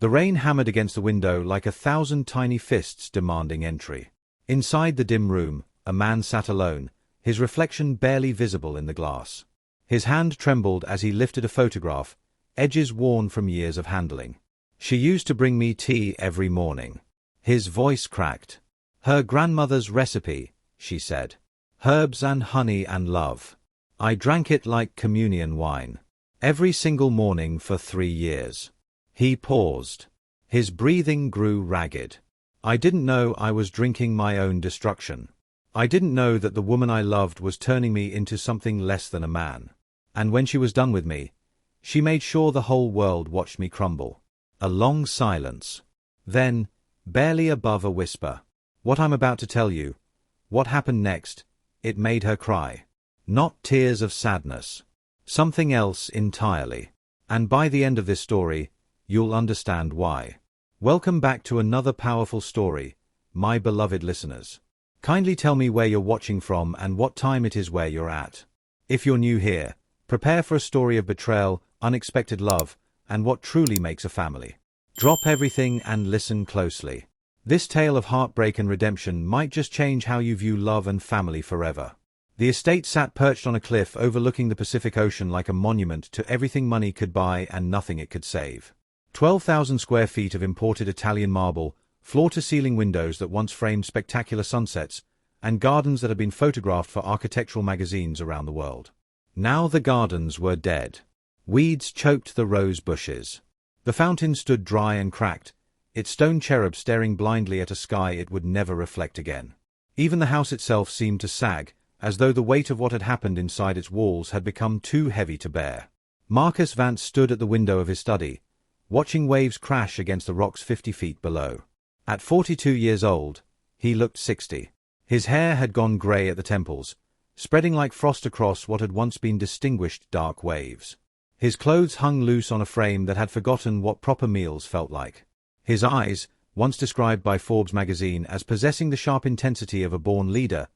The rain hammered against the window like 1,000 tiny fists demanding entry. Inside the dim room, a man sat alone, his reflection barely visible in the glass. His hand trembled as he lifted a photograph, edges worn from years of handling. "She used to bring me tea every morning." His voice cracked. "Her grandmother's recipe," she said. "Herbs and honey and love. I drank it like communion wine. Every single morning for 3 years." He paused. His breathing grew ragged. "I didn't know I was drinking my own destruction. I didn't know that the woman I loved was turning me into something less than a man. And when she was done with me, she made sure the whole world watched me crumble." A long silence. Then, barely above a whisper, "What I'm about to tell you, what happened next, it made her cry. Not tears of sadness. Something else entirely. And by the end of this story, you'll understand why." Welcome back to another powerful story, my beloved listeners. Kindly tell me where you're watching from and what time it is where you're at. If you're new here, prepare for a story of betrayal, unexpected love, and what truly makes a family. Drop everything and listen closely. This tale of heartbreak and redemption might just change how you view love and family forever. The estate sat perched on a cliff overlooking the Pacific Ocean like a monument to everything money could buy and nothing it could save. 12,000 square feet of imported Italian marble, floor-to-ceiling windows that once framed spectacular sunsets, and gardens that had been photographed for architectural magazines around the world. Now the gardens were dead. Weeds choked the rose bushes. The fountain stood dry and cracked, its stone cherub staring blindly at a sky it would never reflect again. Even the house itself seemed to sag, as though the weight of what had happened inside its walls had become too heavy to bear. Marcus Vance stood at the window of his study, watching waves crash against the rocks 50 feet below. At 42 years old, he looked 60. His hair had gone grey at the temples, spreading like frost across what had once been distinguished dark waves. His clothes hung loose on a frame that had forgotten what proper meals felt like. His eyes, once described by Forbes magazine as possessing the sharp intensity of a born leader,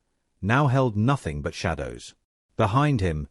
now held nothing but shadows. Behind him,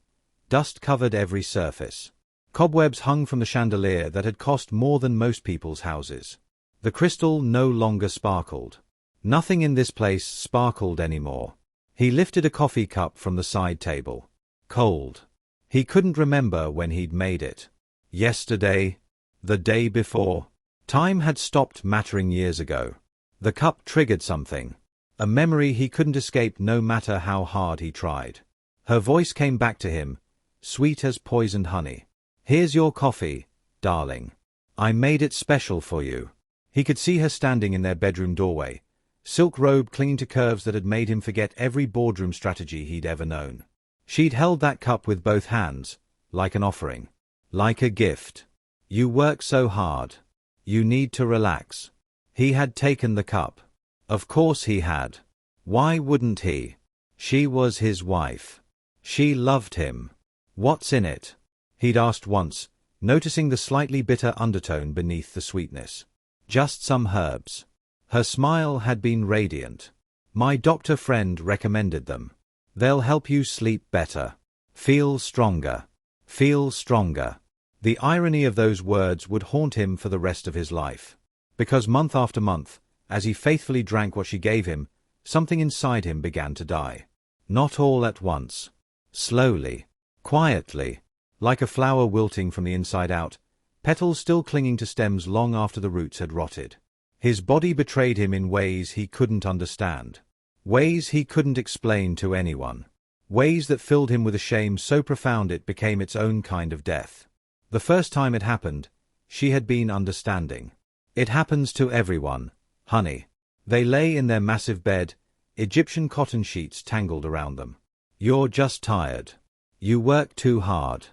dust covered every surface. Cobwebs hung from the chandelier that had cost more than most people's houses. The crystal no longer sparkled. Nothing in this place sparkled anymore. He lifted a coffee cup from the side table. Cold. He couldn't remember when he'd made it. Yesterday? The day before? Time had stopped mattering years ago. The cup triggered something. A memory he couldn't escape no matter how hard he tried. Her voice came back to him, sweet as poisoned honey. "Here's your coffee, darling. I made it special for you." He could see her standing in their bedroom doorway, silk robe clinging to curves that had made him forget every boardroom strategy he'd ever known. She'd held that cup with both hands, like an offering. Like a gift. "You work so hard. You need to relax." He had taken the cup. Of course he had. Why wouldn't he? She was his wife. She loved him. "What's in it?" he'd asked once, noticing the slightly bitter undertone beneath the sweetness. "Just some herbs." Her smile had been radiant. "My doctor friend recommended them. They'll help you sleep better. Feel stronger. Feel stronger." The irony of those words would haunt him for the rest of his life. Because month after month, as he faithfully drank what she gave him, something inside him began to die. Not all at once. Slowly. Quietly. Like a flower wilting from the inside out, petals still clinging to stems long after the roots had rotted. His body betrayed him in ways he couldn't understand. Ways he couldn't explain to anyone. Ways that filled him with a shame so profound it became its own kind of death. The first time it happened, she had been understanding. "It happens to everyone, honey." They lay in their massive bed, Egyptian cotton sheets tangled around them. "You're just tired. You work too hard."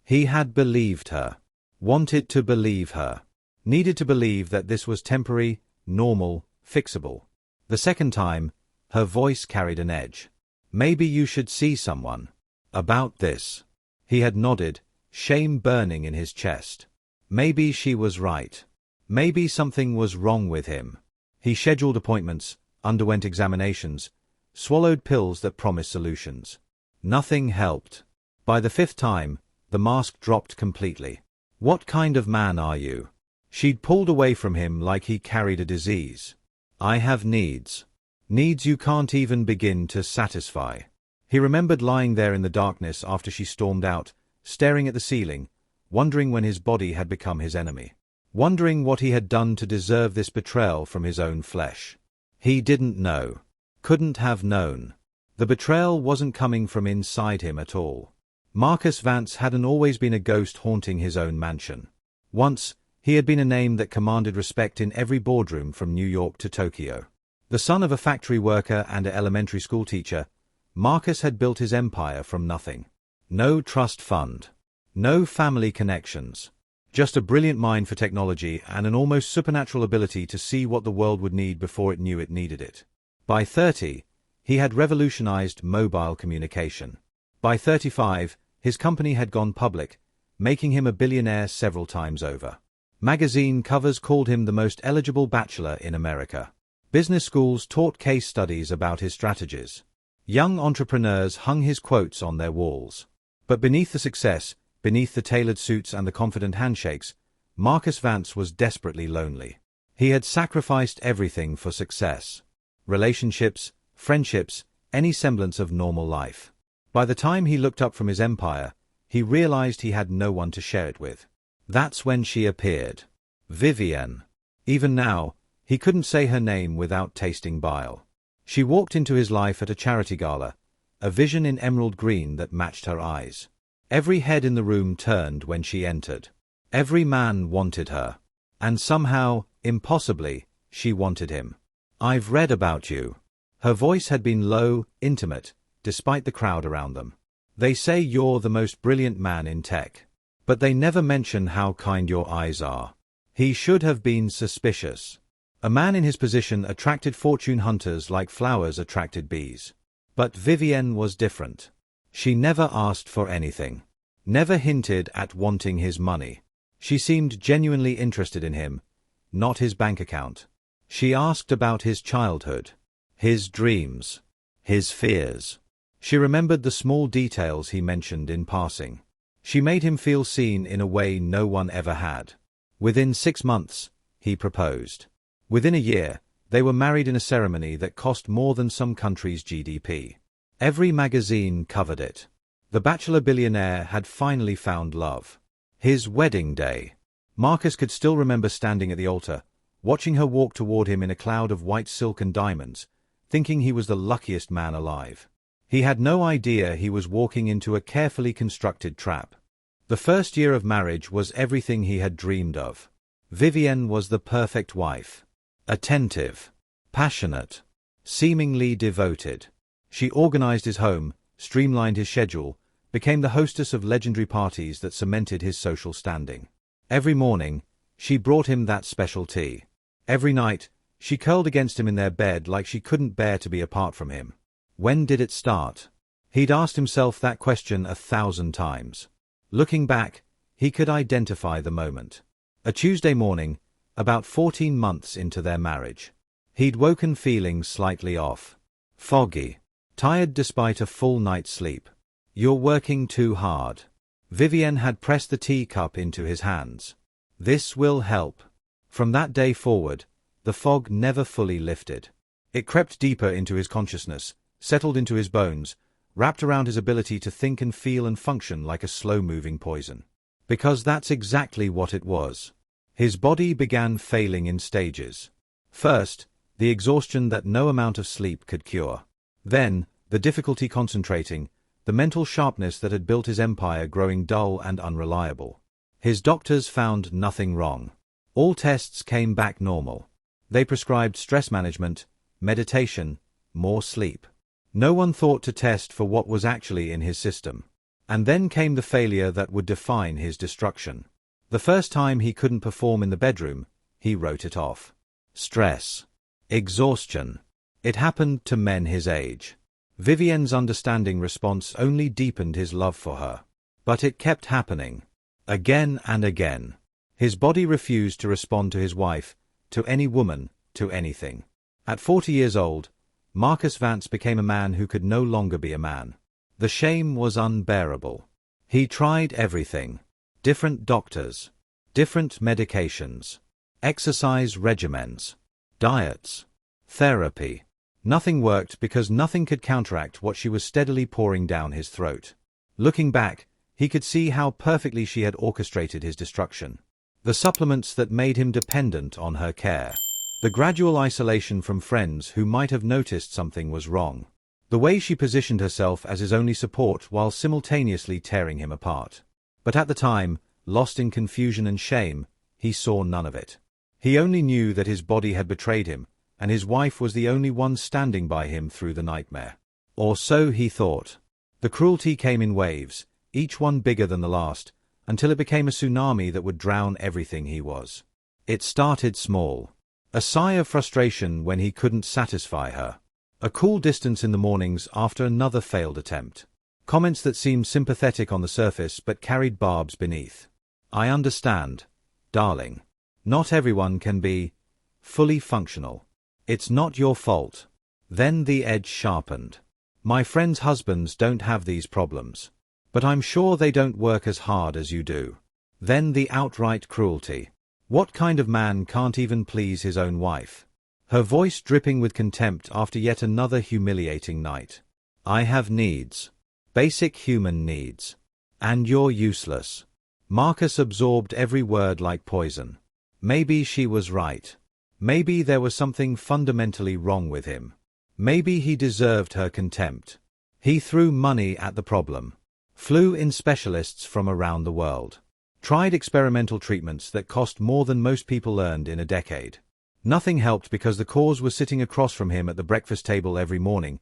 He had believed her. Wanted to believe her. Needed to believe that this was temporary, normal, fixable. The second time, her voice carried an edge. "Maybe you should see someone about this." He had nodded, shame burning in his chest. Maybe she was right. Maybe something was wrong with him. He scheduled appointments, underwent examinations, swallowed pills that promised solutions. Nothing helped. By the fifth time, the mask dropped completely. "What kind of man are you?" She'd pulled away from him like he carried a disease. "I have needs. Needs you can't even begin to satisfy." He remembered lying there in the darkness after she stormed out, staring at the ceiling, wondering when his body had become his enemy. Wondering what he had done to deserve this betrayal from his own flesh. He didn't know. Couldn't have known. The betrayal wasn't coming from inside him at all. Marcus Vance hadn't always been a ghost haunting his own mansion. Once, he had been a name that commanded respect in every boardroom from New York to Tokyo. The son of a factory worker and an elementary school teacher, Marcus had built his empire from nothing. No trust fund. No family connections. Just a brilliant mind for technology and an almost supernatural ability to see what the world would need before it knew it needed it. By 30, he had revolutionized mobile communication. By 35, his company had gone public, making him a billionaire several times over. Magazine covers called him the most eligible bachelor in America. Business schools taught case studies about his strategies. Young entrepreneurs hung his quotes on their walls. But beneath the success, beneath the tailored suits and the confident handshakes, Marcus Vance was desperately lonely. He had sacrificed everything for success. Relationships, friendships, any semblance of normal life. By the time he looked up from his empire, he realized he had no one to share it with. That's when she appeared. Vivienne. Even now, he couldn't say her name without tasting bile. She walked into his life at a charity gala, a vision in emerald green that matched her eyes. Every head in the room turned when she entered. Every man wanted her. And somehow, impossibly, she wanted him. "I've read about you." Her voice had been low, intimate, despite the crowd around them. "They say you're the most brilliant man in tech. But they never mention how kind your eyes are." He should have been suspicious. A man in his position attracted fortune hunters like flowers attracted bees. But Vivienne was different. She never asked for anything. Never hinted at wanting his money. She seemed genuinely interested in him, not his bank account. She asked about his childhood, his dreams, his fears. She remembered the small details he mentioned in passing. She made him feel seen in a way no one ever had. Within 6 months, he proposed. Within a year, they were married in a ceremony that cost more than some countries' GDP. Every magazine covered it. The bachelor billionaire had finally found love. His wedding day. Marcus could still remember standing at the altar, watching her walk toward him in a cloud of white silk and diamonds, thinking he was the luckiest man alive. He had no idea he was walking into a carefully constructed trap. The first year of marriage was everything he had dreamed of. Vivienne was the perfect wife. Attentive. Passionate. Seemingly devoted. She organized his home, streamlined his schedule, became the hostess of legendary parties that cemented his social standing. Every morning, she brought him that special tea. Every night, she curled against him in their bed like she couldn't bear to be apart from him. When did it start? He'd asked himself that question 1,000 times. Looking back, he could identify the moment. A Tuesday morning, about 14 months into their marriage. He'd woken feeling slightly off. Foggy. Tired despite a full night's sleep. "You're working too hard." Vivienne had pressed the teacup into his hands. "This will help." From that day forward, the fog never fully lifted. It crept deeper into his consciousness, settled into his bones, wrapped around his ability to think and feel and function like a slow-moving poison. Because that's exactly what it was. His body began failing in stages. First, the exhaustion that no amount of sleep could cure. Then, the difficulty concentrating, the mental sharpness that had built his empire growing dull and unreliable. His doctors found nothing wrong. All tests came back normal. They prescribed stress management, meditation, more sleep. No one thought to test for what was actually in his system. And then came the failure that would define his destruction. The first time he couldn't perform in the bedroom, he wrote it off. Stress. Exhaustion. It happened to men his age. Vivienne's understanding response only deepened his love for her. But it kept happening. Again and again. His body refused to respond to his wife, to any woman, to anything. At 40 years old, Marcus Vance became a man who could no longer be a man. The shame was unbearable. He tried everything. Different doctors. Different medications. exercise regimens, diets, therapy. Nothing worked because nothing could counteract what she was steadily pouring down his throat. Looking back, he could see how perfectly she had orchestrated his destruction. The supplements that made him dependent on her care. The gradual isolation from friends who might have noticed something was wrong. The way she positioned herself as his only support while simultaneously tearing him apart. But at the time, lost in confusion and shame, he saw none of it. He only knew that his body had betrayed him, and his wife was the only one standing by him through the nightmare. Or so he thought. The cruelty came in waves, each one bigger than the last, until it became a tsunami that would drown everything he was. It started small. A sigh of frustration when he couldn't satisfy her. A cool distance in the mornings after another failed attempt. Comments that seemed sympathetic on the surface but carried barbs beneath. I understand, darling. Not everyone can be fully functional. It's not your fault. Then the edge sharpened. My friends' husbands don't have these problems. But I'm sure they don't work as hard as you do. Then the outright cruelty. What kind of man can't even please his own wife? Her voice dripping with contempt after yet another humiliating night. I have needs. Basic human needs. And you're useless. Marcus absorbed every word like poison. Maybe she was right. Maybe there was something fundamentally wrong with him. Maybe he deserved her contempt. He threw money at the problem. Flew in specialists from around the world. Tried experimental treatments that cost more than most people earned in a decade. Nothing helped because the cause was sitting across from him at the breakfast table every morning,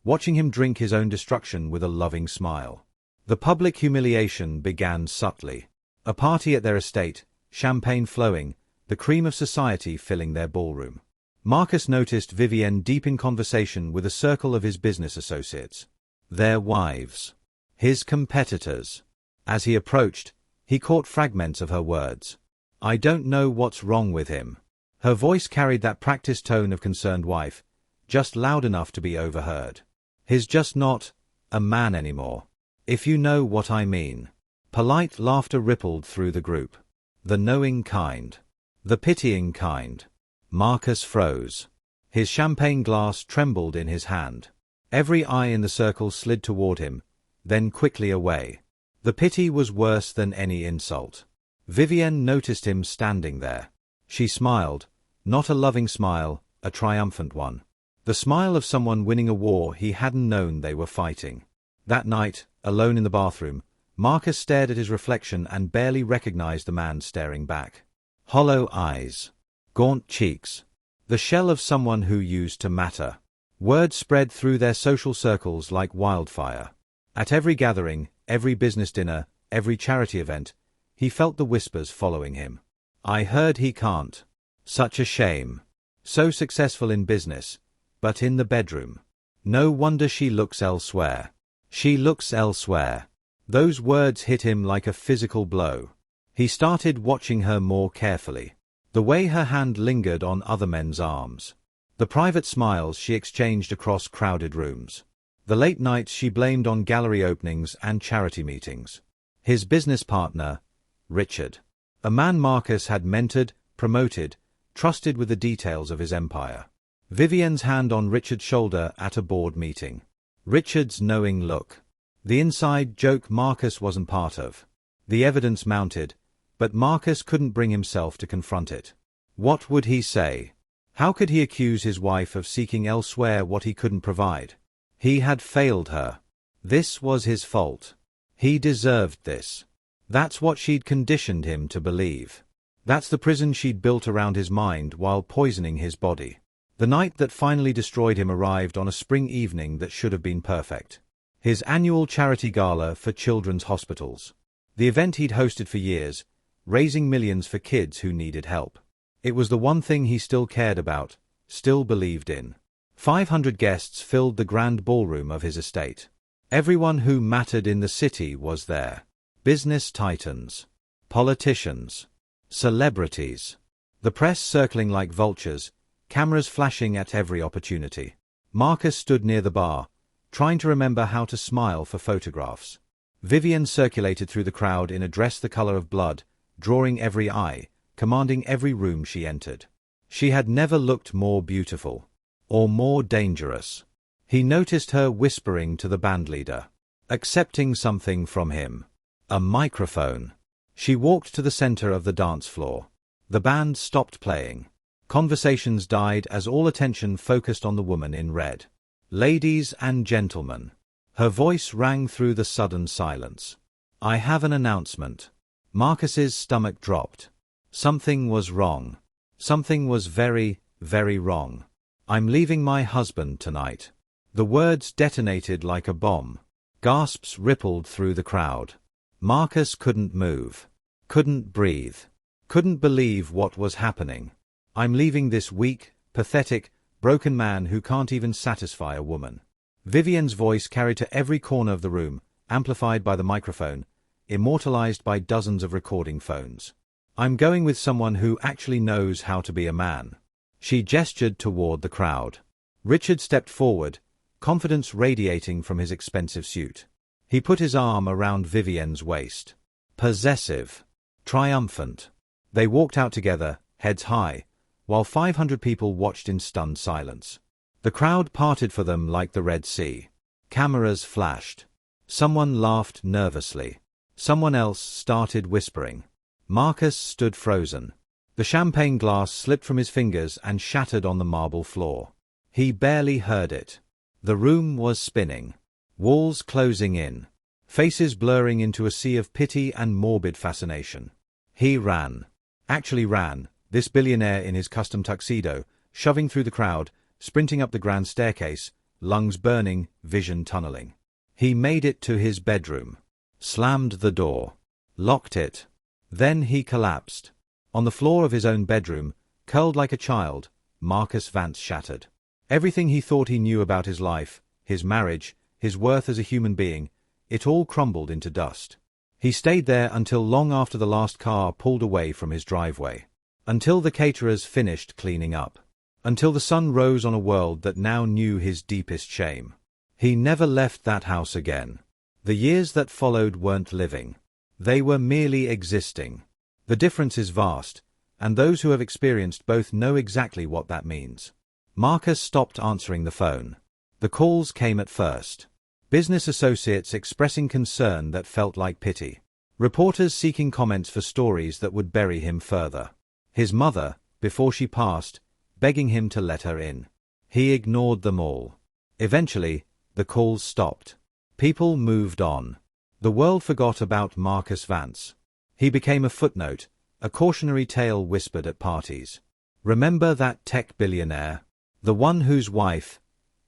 watching him drink his own destruction with a loving smile. The public humiliation began subtly. A party at their estate, champagne flowing, the cream of society filling their ballroom. Marcus noticed Vivienne deep in conversation with a circle of his business associates. Their wives. His competitors. As he approached, he caught fragments of her words. I don't know what's wrong with him. Her voice carried that practiced tone of concerned wife, just loud enough to be overheard. He's just not a man anymore. If you know what I mean. Polite laughter rippled through the group. The knowing kind. The pitying kind. Marcus froze. His champagne glass trembled in his hand. Every eye in the circle slid toward him, then quickly away. The pity was worse than any insult. Vivienne noticed him standing there. She smiled, not a loving smile, a triumphant one. The smile of someone winning a war he hadn't known they were fighting. That night, alone in the bathroom, Marcus stared at his reflection and barely recognized the man staring back. Hollow eyes. Gaunt cheeks. The shell of someone who used to matter. Word spread through their social circles like wildfire. At every gathering, every business dinner, every charity event, he felt the whispers following him. I heard he can't. Such a shame. So successful in business, but in the bedroom. No wonder she looks elsewhere. She looks elsewhere. Those words hit him like a physical blow. He started watching her more carefully. The way her hand lingered on other men's arms. The private smiles she exchanged across crowded rooms. The late nights she blamed on gallery openings and charity meetings. His business partner, Richard. A man Marcus had mentored, promoted, trusted with the details of his empire. Vivienne's hand on Richard's shoulder at a board meeting. Richard's knowing look. The inside joke Marcus wasn't part of. The evidence mounted, but Marcus couldn't bring himself to confront it. What would he say? How could he accuse his wife of seeking elsewhere what he couldn't provide? He had failed her. This was his fault. He deserved this. That's what she'd conditioned him to believe. That's the prison she'd built around his mind while poisoning his body. The night that finally destroyed him arrived on a spring evening that should have been perfect. His annual charity gala for children's hospitals. The event he'd hosted for years, raising millions for kids who needed help. It was the one thing he still cared about, still believed in. 500 guests filled the grand ballroom of his estate. Everyone who mattered in the city was there. Business titans. Politicians. Celebrities. The press circling like vultures, cameras flashing at every opportunity. Marcus stood near the bar, trying to remember how to smile for photographs. Vivienne circulated through the crowd in a dress the color of blood, drawing every eye, commanding every room she entered. She had never looked more beautiful. Or more dangerous. He noticed her whispering to the bandleader. Accepting something from him. A microphone. She walked to the center of the dance floor. The band stopped playing. Conversations died as all attention focused on the woman in red. Ladies and gentlemen. Her voice rang through the sudden silence. I have an announcement. Marcus's stomach dropped. Something was wrong. Something was very, very wrong. I'm leaving my husband tonight. The words detonated like a bomb. Gasps rippled through the crowd. Marcus couldn't move. Couldn't breathe. Couldn't believe what was happening. I'm leaving this weak, pathetic, broken man who can't even satisfy a woman. Vivienne's voice carried to every corner of the room, amplified by the microphone, immortalized by dozens of recording phones. I'm going with someone who actually knows how to be a man. She gestured toward the crowd. Richard stepped forward, confidence radiating from his expensive suit. He put his arm around Vivienne's waist. Possessive. Triumphant. They walked out together, heads high, while 500 people watched in stunned silence. The crowd parted for them like the Red Sea. Cameras flashed. Someone laughed nervously. Someone else started whispering. Marcus stood frozen. The champagne glass slipped from his fingers and shattered on the marble floor. He barely heard it. The room was spinning. Walls closing in. Faces blurring into a sea of pity and morbid fascination. He ran. Actually ran, this billionaire in his custom tuxedo, shoving through the crowd, sprinting up the grand staircase, lungs burning, vision tunneling. He made it to his bedroom. Slammed the door. Locked it. Then he collapsed. On the floor of his own bedroom, curled like a child, Marcus Vance shattered. Everything he thought he knew about his life, his marriage, his worth as a human being, it all crumbled into dust. He stayed there until long after the last car pulled away from his driveway. Until the caterers finished cleaning up. Until the sun rose on a world that now knew his deepest shame. He never left that house again. The years that followed weren't living. They were merely existing. The difference is vast, and those who have experienced both know exactly what that means. Marcus stopped answering the phone. The calls came at first. Business associates expressing concern that felt like pity. Reporters seeking comments for stories that would bury him further. His mother, before she passed, begging him to let her in. He ignored them all. Eventually, the calls stopped. People moved on. The world forgot about Marcus Vance. He became a footnote, a cautionary tale whispered at parties. Remember that tech billionaire? The one whose wife,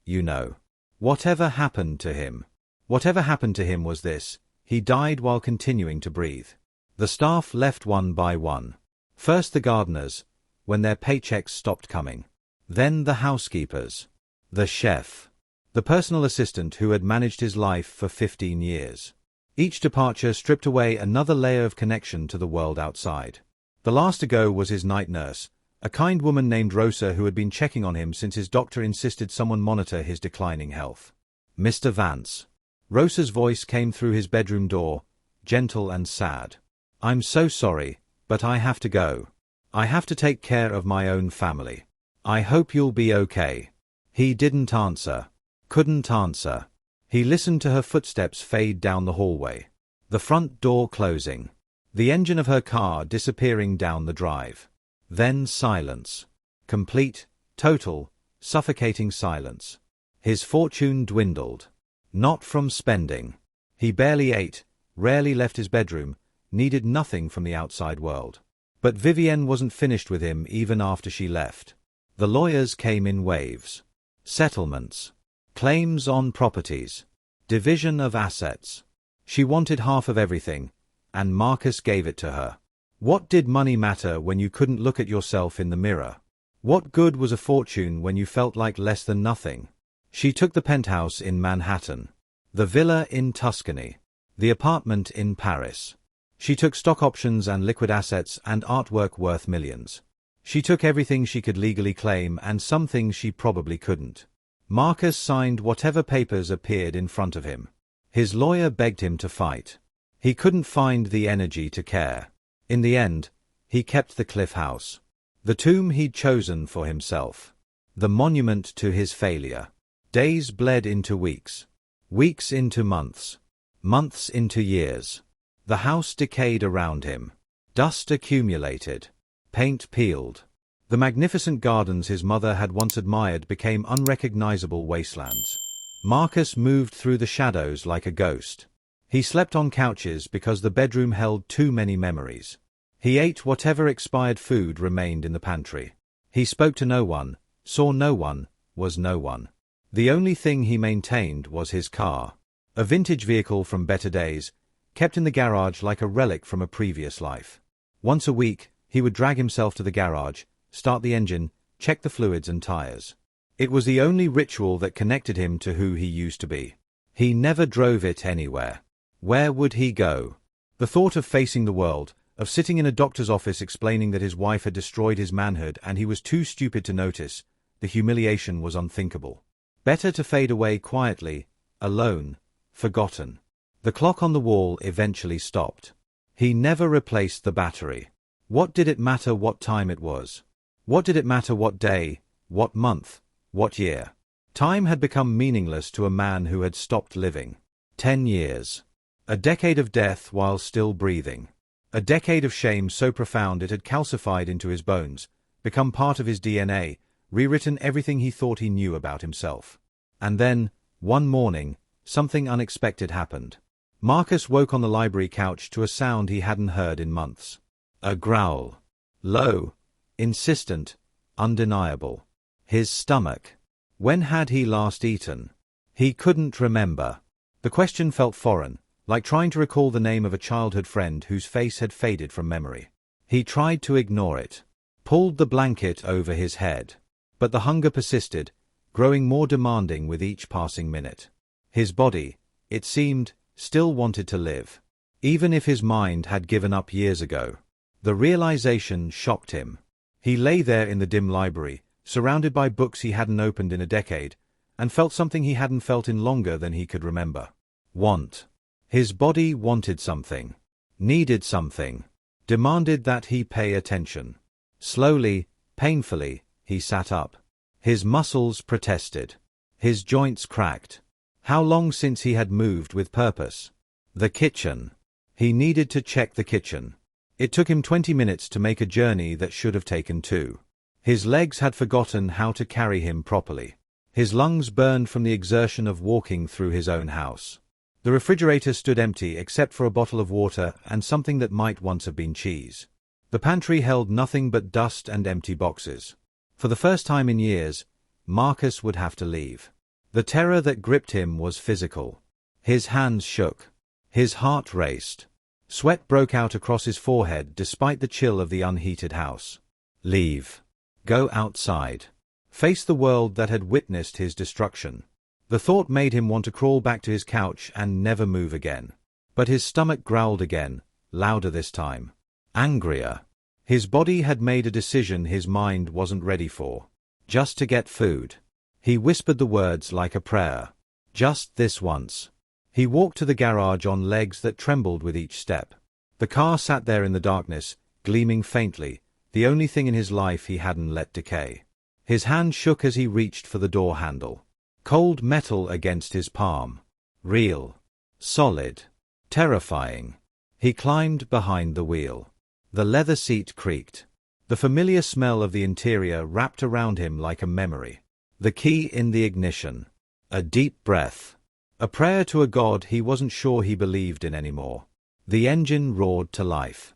you know. Whatever happened to him? Whatever happened to him was this: he died while continuing to breathe. The staff left one by one. First the gardeners, when their paychecks stopped coming. Then the housekeepers. The chef. The personal assistant who had managed his life for 15 years. Each departure stripped away another layer of connection to the world outside. The last to go was his night nurse, a kind woman named Rosa who had been checking on him since his doctor insisted someone monitor his declining health. Mr. Vance. Rosa's voice came through his bedroom door, gentle and sad. I'm so sorry, but I have to go. I have to take care of my own family. I hope you'll be okay. He didn't answer. Couldn't answer. He listened to her footsteps fade down the hallway. The front door closing. The engine of her car disappearing down the drive. Then silence. Complete, total, suffocating silence. His fortune dwindled. Not from spending. He barely ate, rarely left his bedroom, needed nothing from the outside world. But Vivienne wasn't finished with him even after she left. The lawyers came in waves. Settlements. Claims on properties. Division of assets. She wanted half of everything, and Marcus gave it to her. What did money matter when you couldn't look at yourself in the mirror? What good was a fortune when you felt like less than nothing? She took the penthouse in Manhattan, the villa in Tuscany, the apartment in Paris. She took stock options and liquid assets and artwork worth millions. She took everything she could legally claim and some things she probably couldn't. Marcus signed whatever papers appeared in front of him. His lawyer begged him to fight. He couldn't find the energy to care. In the end, He kept the cliff house. The tomb he'd chosen for himself. The monument to his failure. Days bled into weeks. Weeks into months. Months into years. The house decayed around him. Dust accumulated. Paint peeled. The magnificent gardens his mother had once admired became unrecognizable wastelands. Marcus moved through the shadows like a ghost. He slept on couches because the bedroom held too many memories. He ate whatever expired food remained in the pantry. He spoke to no one, saw no one, was no one. The only thing he maintained was his car. A vintage vehicle from better days, kept in the garage like a relic from a previous life. Once a week, he would drag himself to the garage, start the engine, check the fluids and tires. It was the only ritual that connected him to who he used to be. He never drove it anywhere. Where would he go? The thought of facing the world, of sitting in a doctor's office explaining that his wife had destroyed his manhood and he was too stupid to notice, the humiliation was unthinkable. Better to fade away quietly, alone, forgotten. The clock on the wall eventually stopped. He never replaced the battery. What did it matter what time it was? What did it matter what day, what month, what year? Time had become meaningless to a man who had stopped living. 10 years. A decade of death while still breathing. A decade of shame so profound it had calcified into his bones, become part of his DNA, rewritten everything he thought he knew about himself. And then, one morning, something unexpected happened. Marcus woke on the library couch to a sound he hadn't heard in months. A growl. Low, insistent, undeniable. His stomach. When had he last eaten? He couldn't remember. The question felt foreign, like trying to recall the name of a childhood friend whose face had faded from memory. He tried to ignore it. Pulled the blanket over his head. But the hunger persisted, growing more demanding with each passing minute. His body, it seemed, still wanted to live. Even if his mind had given up years ago. The realization shocked him. He lay there in the dim library, surrounded by books he hadn't opened in a decade, and felt something he hadn't felt in longer than he could remember. Want. His body wanted something. Needed something. Demanded that he pay attention. Slowly, painfully, he sat up. His muscles protested. His joints cracked. How long since he had moved with purpose? The kitchen. He needed to check the kitchen. It took him 20 minutes to make a journey that should have taken 2. His legs had forgotten how to carry him properly. His lungs burned from the exertion of walking through his own house. The refrigerator stood empty except for a bottle of water and something that might once have been cheese. The pantry held nothing but dust and empty boxes. For the first time in years, Marcus would have to leave. The terror that gripped him was physical. His hands shook. His heart raced. Sweat broke out across his forehead despite the chill of the unheated house. Leave. Go outside. Face the world that had witnessed his destruction. The thought made him want to crawl back to his couch and never move again. But his stomach growled again, louder this time. Angrier. His body had made a decision his mind wasn't ready for. Just to get food. He whispered the words like a prayer. Just this once. He walked to the garage on legs that trembled with each step. The car sat there in the darkness, gleaming faintly, the only thing in his life he hadn't let decay. His hand shook as he reached for the door handle. Cold metal against his palm. Real. Solid. Terrifying. He climbed behind the wheel. The leather seat creaked. The familiar smell of the interior wrapped around him like a memory. The key in the ignition. A deep breath. A prayer to a god he wasn't sure he believed in anymore. The engine roared to life.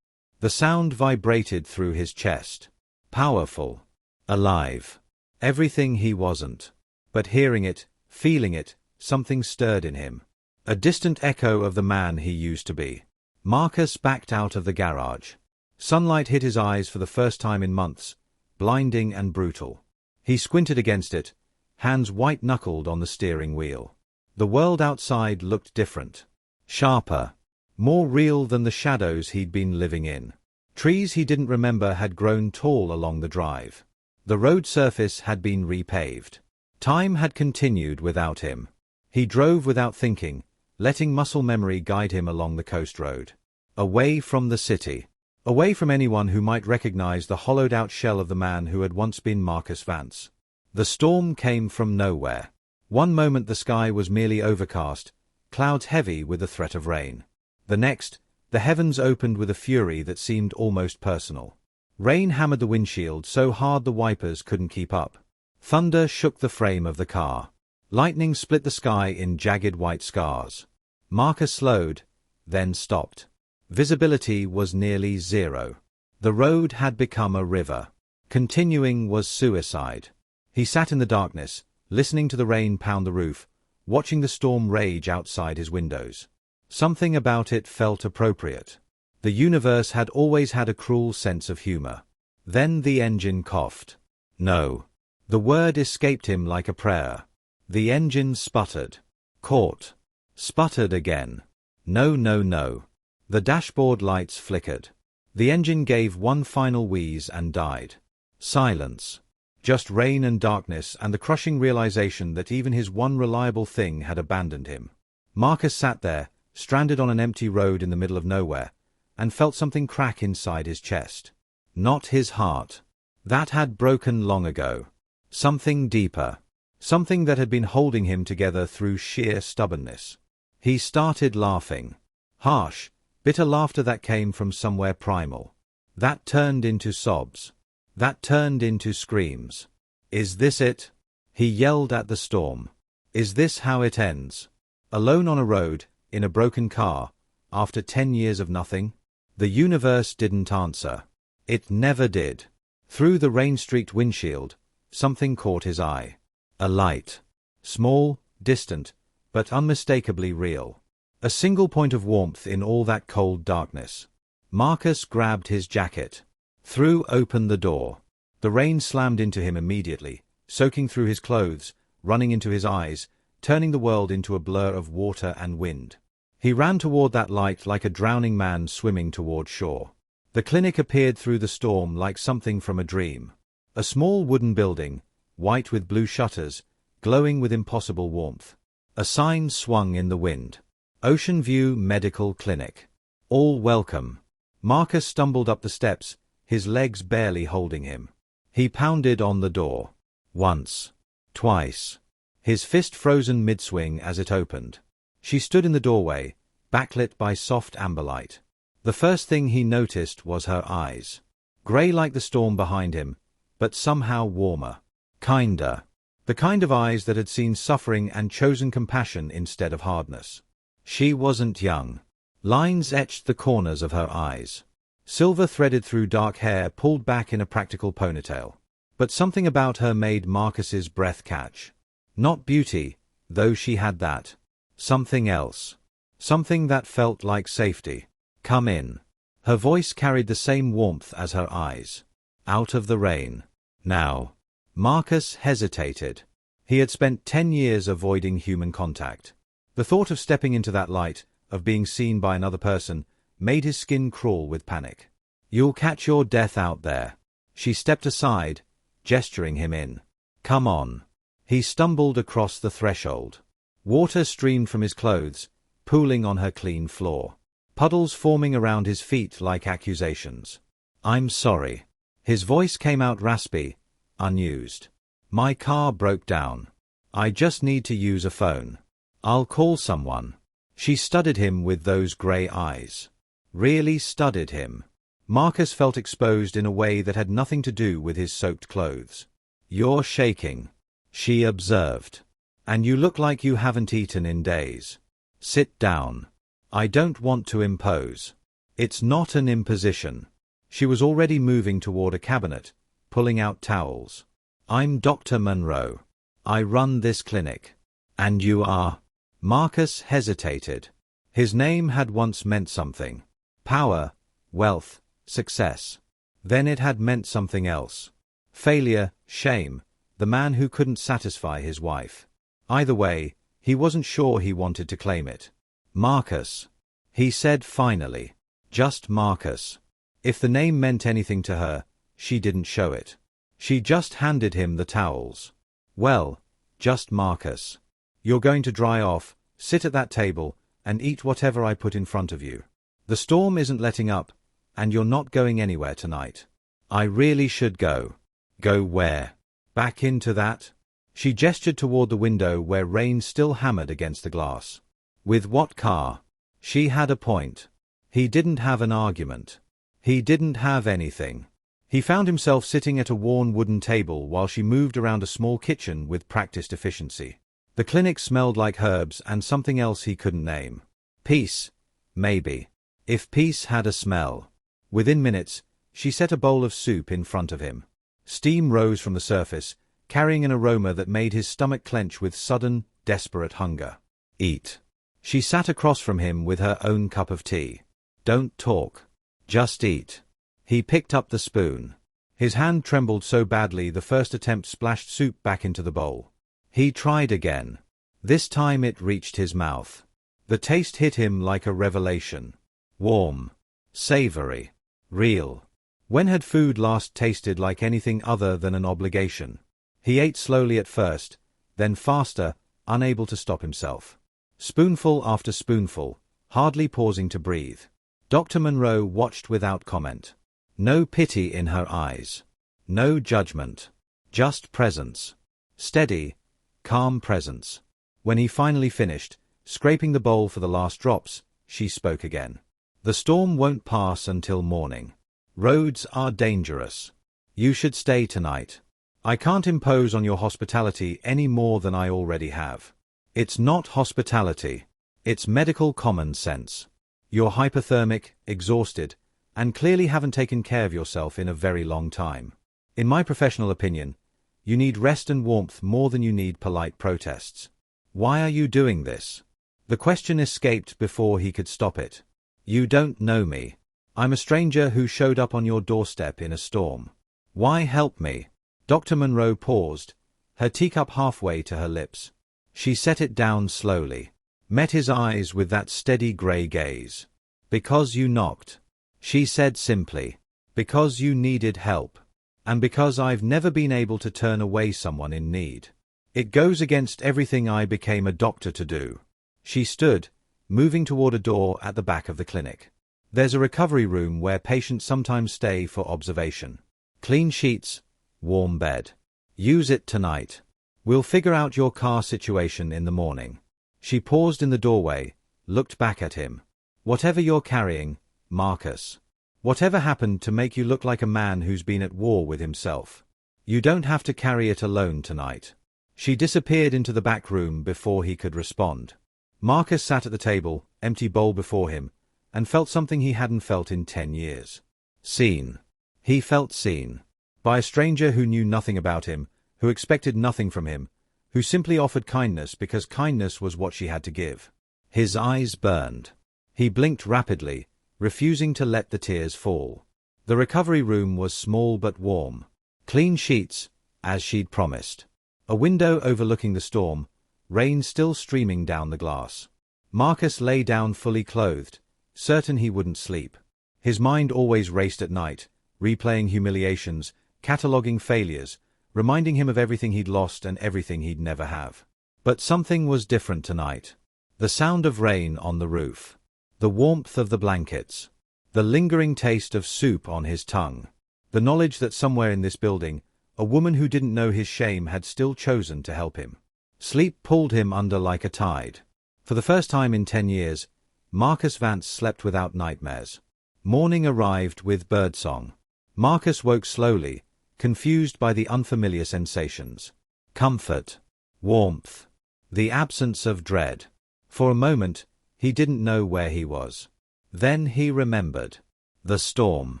The sound vibrated through his chest. Powerful. Alive. Everything he wasn't. But hearing it, feeling it, something stirred in him. A distant echo of the man he used to be. Marcus backed out of the garage. Sunlight hit his eyes for the first time in months, blinding and brutal. He squinted against it, hands white-knuckled on the steering wheel. The world outside looked different. Sharper. More real than the shadows he'd been living in. Trees he didn't remember had grown tall along the drive. The road surface had been repaved. Time had continued without him. He drove without thinking, letting muscle memory guide him along the coast road. Away from the city. away from anyone who might recognize the hollowed-out shell of the man who had once been Marcus Vance. The storm came from nowhere. One moment the sky was merely overcast, clouds heavy with the threat of rain. The next, the heavens opened with a fury that seemed almost personal. Rain hammered the windshield so hard the wipers couldn't keep up. Thunder shook the frame of the car. Lightning split the sky in jagged white scars. Marcus slowed, then stopped. Visibility was nearly zero. The road had become a river. Continuing was suicide. He sat in the darkness, listening to the rain pound the roof, watching the storm rage outside his windows. Something about it felt appropriate. The universe had always had a cruel sense of humor. Then the engine coughed. No. The word escaped him like a prayer. The engine sputtered. Caught. Sputtered again. No, no, no. The dashboard lights flickered. The engine gave one final wheeze and died. Silence. Just rain and darkness and the crushing realization that even his one reliable thing had abandoned him. Marcus sat there, stranded on an empty road in the middle of nowhere, and felt something crack inside his chest. Not his heart. That had broken long ago. Something deeper. Something that had been holding him together through sheer stubbornness. He started laughing. Harsh, bitter laughter that came from somewhere primal. That turned into sobs. That turned into screams. Is this it? He yelled at the storm. Is this how it ends? Alone on a road, in a broken car, after 10 years of nothing? The universe didn't answer. It never did. Through the rain-streaked windshield, something caught his eye. A light. Small, distant, but unmistakably real. A single point of warmth in all that cold darkness. Marcus grabbed his jacket. Threw open the door. The rain slammed into him immediately, soaking through his clothes, running into his eyes, turning the world into a blur of water and wind. He ran toward that light like a drowning man swimming toward shore. The clinic appeared through the storm like something from a dream. A small wooden building, white with blue shutters, glowing with impossible warmth. A sign swung in the wind. Ocean View Medical Clinic. All welcome. Marcus stumbled up the steps, his legs barely holding him. He pounded on the door. Once. Twice. His fist frozen mid-swing as it opened. She stood in the doorway, backlit by soft amber light. The first thing he noticed was her eyes. Grey like the storm behind him, but somehow warmer. Kinder. The kind of eyes that had seen suffering and chosen compassion instead of hardness. She wasn't young. Lines etched the corners of her eyes. Silver threaded through dark hair pulled back in a practical ponytail. But something about her made Marcus's breath catch. Not beauty, though she had that. Something else. Something that felt like safety. Come in. Her voice carried the same warmth as her eyes. Out of the rain. Now. Marcus hesitated. He had spent 10 years avoiding human contact. The thought of stepping into that light, of being seen by another person, made his skin crawl with panic. You'll catch your death out there. She stepped aside, gesturing him in. Come on. He stumbled across the threshold. Water streamed from his clothes, pooling on her clean floor. Puddles forming around his feet like accusations. I'm sorry. His voice came out raspy, unused. My car broke down. I just need to use a phone. I'll call someone. She studied him with those grey eyes. Really studied him. Marcus felt exposed in a way that had nothing to do with his soaked clothes. You're shaking, she observed. And you look like you haven't eaten in days. Sit down. I don't want to impose. It's not an imposition. She was already moving toward a cabinet, pulling out towels. I'm Dr. Monroe. I run this clinic. And you are? Marcus hesitated. His name had once meant something. Power, wealth, success. Then it had meant something else. Failure, shame, the man who couldn't satisfy his wife. Either way, he wasn't sure he wanted to claim it. Marcus. He said finally. Just Marcus. If the name meant anything to her, she didn't show it. She just handed him the towels. Well, just Marcus. You're going to dry off, sit at that table, and eat whatever I put in front of you. The storm isn't letting up, And you're not going anywhere tonight. I really should go. Go where? Back into that? She gestured toward the window where rain still hammered against the glass. With what car? She had a point. He didn't have an argument. He didn't have anything. He found himself sitting at a worn wooden table while she moved around a small kitchen with practiced efficiency. The clinic smelled like herbs and something else he couldn't name. Peace, maybe. If peace had a smell. Within minutes, she set a bowl of soup in front of him. Steam rose from the surface, carrying an aroma that made his stomach clench with sudden, desperate hunger. Eat. She sat across from him with her own cup of tea. Don't talk. Just eat. He picked up the spoon. His hand trembled so badly the first attempt splashed soup back into the bowl. He tried again. This time it reached his mouth. The taste hit him like a revelation. Warm. Savory. Real. When had food last tasted like anything other than an obligation? He ate slowly at first, then faster, unable to stop himself. Spoonful after spoonful, hardly pausing to breathe. Dr. Monroe watched without comment. No pity in her eyes. No judgment. Just presence. Steady, calm presence. When he finally finished, scraping the bowl for the last drops, she spoke again. The storm won't pass until morning. Roads are dangerous. You should stay tonight. I can't impose on your hospitality any more than I already have. It's not hospitality. It's medical common sense. You're hypothermic, exhausted, and clearly haven't taken care of yourself in a very long time. In my professional opinion, you need rest and warmth more than you need polite protests. Why are you doing this? The question escaped before he could stop it. You don't know me. I'm a stranger who showed up on your doorstep in a storm. Why help me? Dr. Monroe paused, her teacup halfway to her lips. She set it down slowly, met his eyes with that steady grey gaze. Because you knocked. She said simply. Because you needed help. And because I've never been able to turn away someone in need. It goes against everything I became a doctor to do. She stood, moving toward a door at the back of the clinic. There's a recovery room where patients sometimes stay for observation. Clean sheets, warm bed. Use it tonight. We'll figure out your car situation in the morning. She paused in the doorway, looked back at him. Whatever you're carrying, Marcus. Whatever happened to make you look like a man who's been at war with himself? You don't have to carry it alone tonight. She disappeared into the back room before he could respond. Marcus sat at the table, empty bowl before him, and felt something he hadn't felt in 10 years. Seen. He felt seen. By a stranger who knew nothing about him, who expected nothing from him, who simply offered kindness because kindness was what she had to give. His eyes burned. He blinked rapidly, refusing to let the tears fall. The recovery room was small but warm. Clean sheets, as she'd promised. A window overlooking the storm, rain still streaming down the glass. Marcus lay down fully clothed, certain he wouldn't sleep. His mind always raced at night, replaying humiliations, cataloguing failures, reminding him of everything he'd lost and everything he'd never have. But something was different tonight. The sound of rain on the roof. The warmth of the blankets. The lingering taste of soup on his tongue. The knowledge that somewhere in this building, a woman who didn't know his shame had still chosen to help him. Sleep pulled him under like a tide. For the first time in 10 years, Marcus Vance slept without nightmares. Morning arrived with birdsong. Marcus woke slowly, confused by the unfamiliar sensations. Comfort. Warmth. The absence of dread. For a moment, he didn't know where he was. Then he remembered. The storm.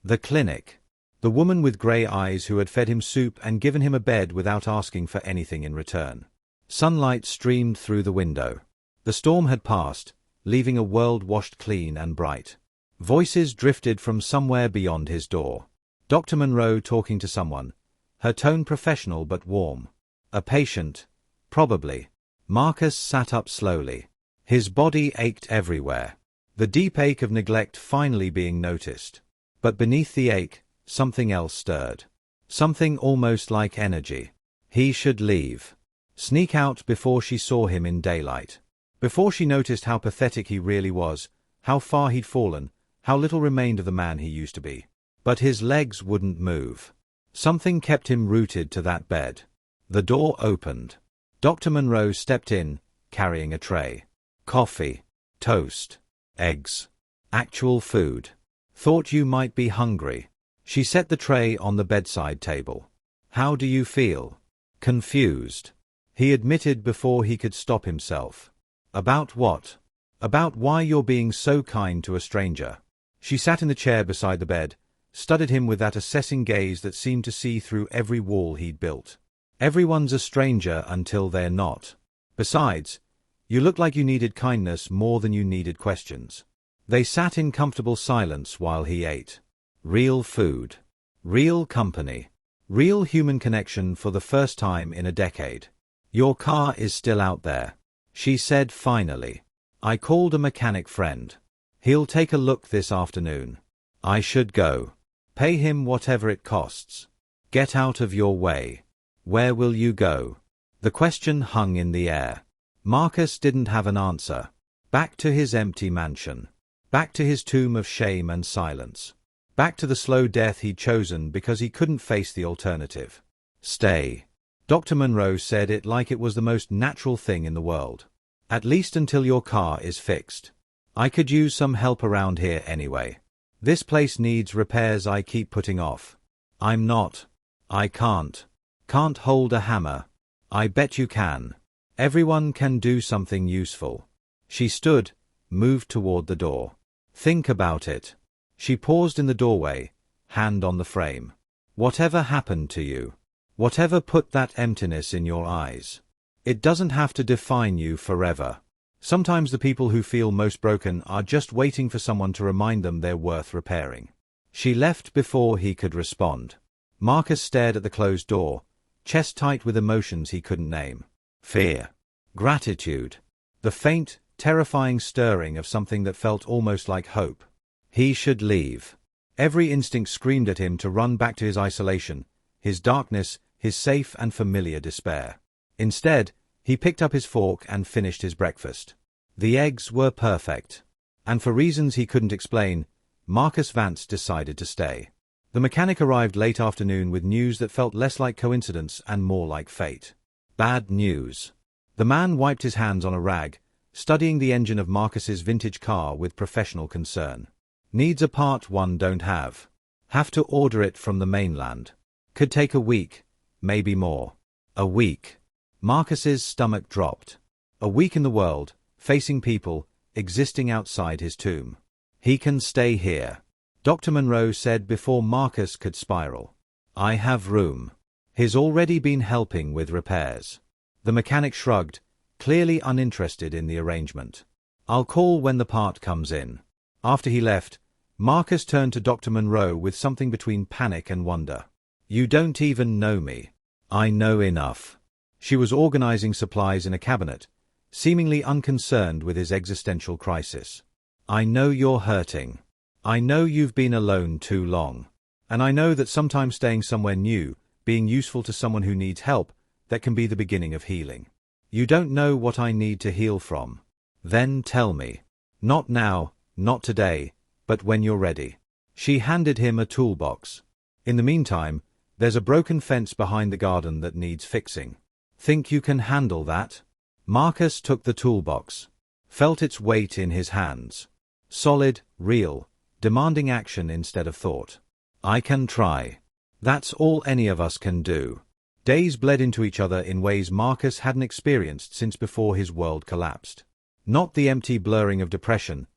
The clinic. The woman with grey eyes who had fed him soup and given him a bed without asking for anything in return. Sunlight streamed through the window. The storm had passed, leaving a world washed clean and bright. Voices drifted from somewhere beyond his door. Dr. Monroe talking to someone, her tone professional but warm. A patient, probably. Marcus sat up slowly. His body ached everywhere. The deep ache of neglect finally being noticed. But beneath the ache, something else stirred. Something almost like energy. He should leave. Sneak out before she saw him in daylight. Before she noticed how pathetic he really was, how far he'd fallen, how little remained of the man he used to be. But his legs wouldn't move. Something kept him rooted to that bed. The door opened. Dr. Monroe stepped in, carrying a tray. Coffee, toast, eggs. Actual food. Thought you might be hungry. She set the tray on the bedside table. How do you feel? Confused. He admitted before he could stop himself. About what? About why you're being so kind to a stranger. She sat in the chair beside the bed, studied him with that assessing gaze that seemed to see through every wall he'd built. Everyone's a stranger until they're not. Besides, you look like you needed kindness more than you needed questions. They sat in comfortable silence while he ate. Real food. Real company. Real human connection for the first time in a decade. Your car is still out there, she said finally. I called a mechanic friend. He'll take a look this afternoon. I should go. Pay him whatever it costs. Get out of your way. Where will you go? The question hung in the air. Marcus didn't have an answer. Back to his empty mansion. Back to his tomb of shame and silence. Back to the slow death he'd chosen because he couldn't face the alternative. Stay. Dr. Monroe said it like it was the most natural thing in the world. At least until your car is fixed. I could use some help around here anyway. This place needs repairs I keep putting off. I'm not. I can't. Can't hold a hammer. I bet you can. Everyone can do something useful. She stood, moved toward the door. Think about it. She paused in the doorway, hand on the frame. Whatever happened to you? Whatever put that emptiness in your eyes? It doesn't have to define you forever. Sometimes the people who feel most broken are just waiting for someone to remind them they're worth repairing. She left before he could respond. Marcus stared at the closed door, chest tight with emotions he couldn't name. Fear. Gratitude. The faint, terrifying stirring of something that felt almost like hope. He should leave. Every instinct screamed at him to run back to his isolation, his darkness, his safe and familiar despair. Instead, he picked up his fork and finished his breakfast. The eggs were perfect. And for reasons he couldn't explain, Marcus Vance decided to stay. The mechanic arrived late afternoon with news that felt less like coincidence and more like fate. Bad news. The man wiped his hands on a rag, studying the engine of Marcus's vintage car with professional concern. Needs a part one don't have. Have to order it from the mainland. Could take a week, maybe more. A week. Marcus's stomach dropped. A week in the world, facing people, existing outside his tomb. He can stay here, Dr. Monroe said before Marcus could spiral. I have room. He's already been helping with repairs. The mechanic shrugged, clearly uninterested in the arrangement. I'll call when the part comes in. After he left, Marcus turned to Dr. Monroe with something between panic and wonder. You don't even know me. I know enough. She was organizing supplies in a cabinet, seemingly unconcerned with his existential crisis. I know you're hurting. I know you've been alone too long. And I know that sometimes staying somewhere new, being useful to someone who needs help, that can be the beginning of healing. You don't know what I need to heal from. Then tell me. Not now, not today, but when you're ready. She handed him a toolbox. In the meantime, there's a broken fence behind the garden that needs fixing. Think you can handle that? Marcus took the toolbox. Felt its weight in his hands. Solid, real, demanding action instead of thought. I can try. That's all any of us can do. Days bled into each other in ways Marcus hadn't experienced since before his world collapsed. Not the empty blurring of depression,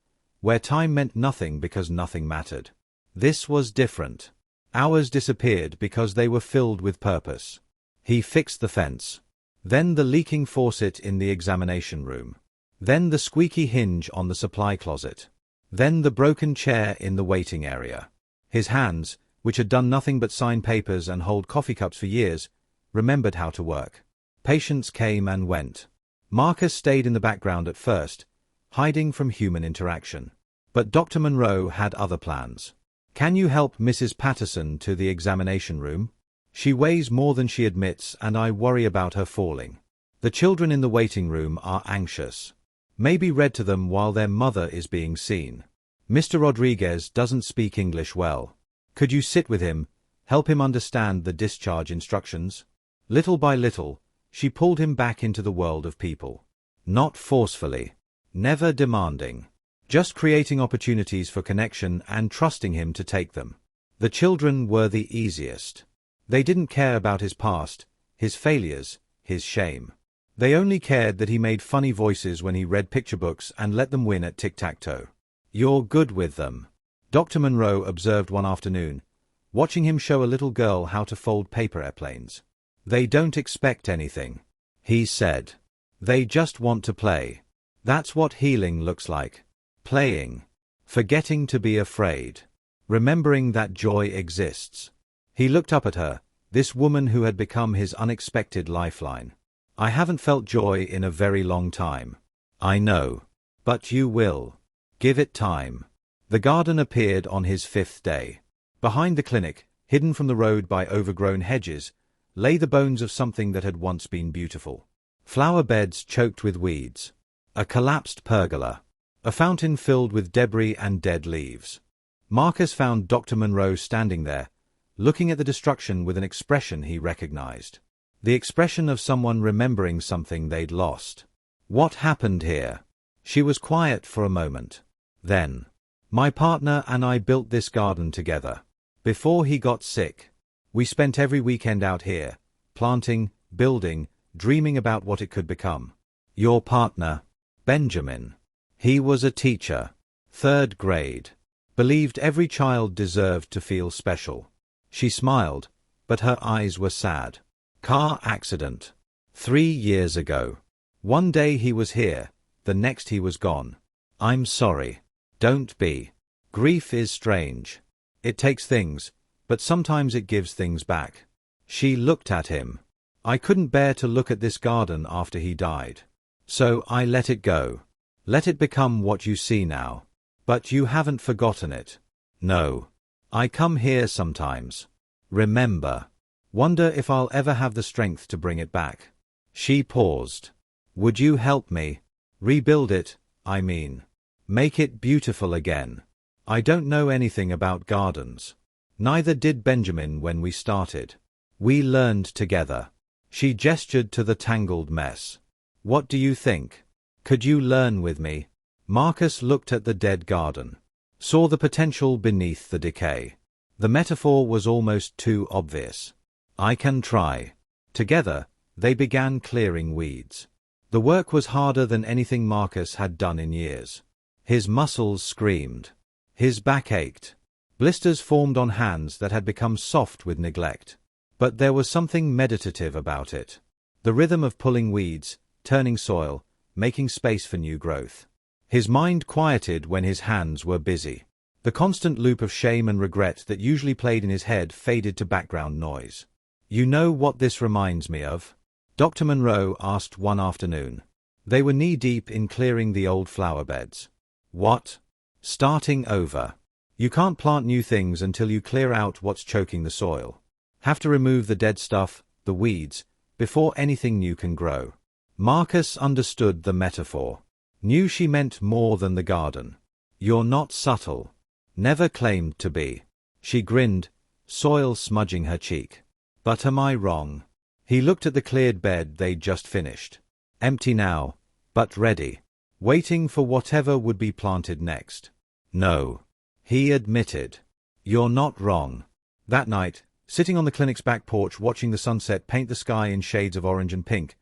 where time meant nothing because nothing mattered. This was different. Hours disappeared because they were filled with purpose. He fixed the fence. Then the leaking faucet in the examination room. Then the squeaky hinge on the supply closet. Then the broken chair in the waiting area. His hands, which had done nothing but sign papers and hold coffee cups for years, remembered how to work. Patients came and went. Marcus stayed in the background at first, hiding from human interaction. But Dr. Monroe had other plans. Can you help Mrs. Patterson to the examination room? She weighs more than she admits and I worry about her falling. The children in the waiting room are anxious. Maybe read to them while their mother is being seen. Mr. Rodriguez doesn't speak English well. Could you sit with him, help him understand the discharge instructions? Little by little, she pulled him back into the world of people. Not forcefully. Never demanding. Just creating opportunities for connection and trusting him to take them. The children were the easiest. They didn't care about his past, his failures, his shame. They only cared that he made funny voices when he read picture books and let them win at tic-tac-toe. You're good with them, Dr. Monroe observed one afternoon, watching him show a little girl how to fold paper airplanes. They don't expect anything, he said. They just want to play. That's what healing looks like. Playing. Forgetting to be afraid. Remembering that joy exists. He looked up at her, this woman who had become his unexpected lifeline. I haven't felt joy in a very long time. I know. But you will. Give it time. The garden appeared on his 5th day. Behind the clinic, hidden from the road by overgrown hedges, lay the bones of something that had once been beautiful. Flower beds choked with weeds. A collapsed pergola. A fountain filled with debris and dead leaves. Marcus found Dr. Monroe standing there, looking at the destruction with an expression he recognized. The expression of someone remembering something they'd lost. What happened here? She was quiet for a moment. Then, my partner and I built this garden together. Before he got sick. We spent every weekend out here, planting, building, dreaming about what it could become. Your partner, Benjamin. He was a teacher. 3rd grade. Believed every child deserved to feel special. She smiled, but her eyes were sad. Car accident. 3 years ago. One day he was here, the next he was gone. I'm sorry. Don't be. Grief is strange. It takes things, but sometimes it gives things back. She looked at him. I couldn't bear to look at this garden after he died. So I let it go. Let it become what you see now. But you haven't forgotten it. No. I come here sometimes. Remember. Wonder if I'll ever have the strength to bring it back. She paused. Would you help me? Rebuild it, I mean. Make it beautiful again. I don't know anything about gardens. Neither did Benjamin when we started. We learned together. She gestured to the tangled mess. What do you think? Could you learn with me? Marcus looked at the dead garden. Saw the potential beneath the decay. The metaphor was almost too obvious. I can try. Together, they began clearing weeds. The work was harder than anything Marcus had done in years. His muscles screamed. His back ached. Blisters formed on hands that had become soft with neglect. But there was something meditative about it. The rhythm of pulling weeds, turning soil, making space for new growth. His mind quieted when his hands were busy. The constant loop of shame and regret that usually played in his head faded to background noise. You know what this reminds me of? Dr. Monroe asked one afternoon. They were knee-deep in clearing the old flower beds. What? Starting over. You can't plant new things until you clear out what's choking the soil. Have to remove the dead stuff, the weeds, before anything new can grow. Marcus understood the metaphor. Knew she meant more than the garden. You're not subtle. Never claimed to be. She grinned, soil smudging her cheek. But am I wrong? He looked at the cleared bed they'd just finished. Empty now, but ready. Waiting for whatever would be planted next. No. He admitted. You're not wrong. That night, sitting on the clinic's back porch watching the sunset paint the sky in shades of orange and pink,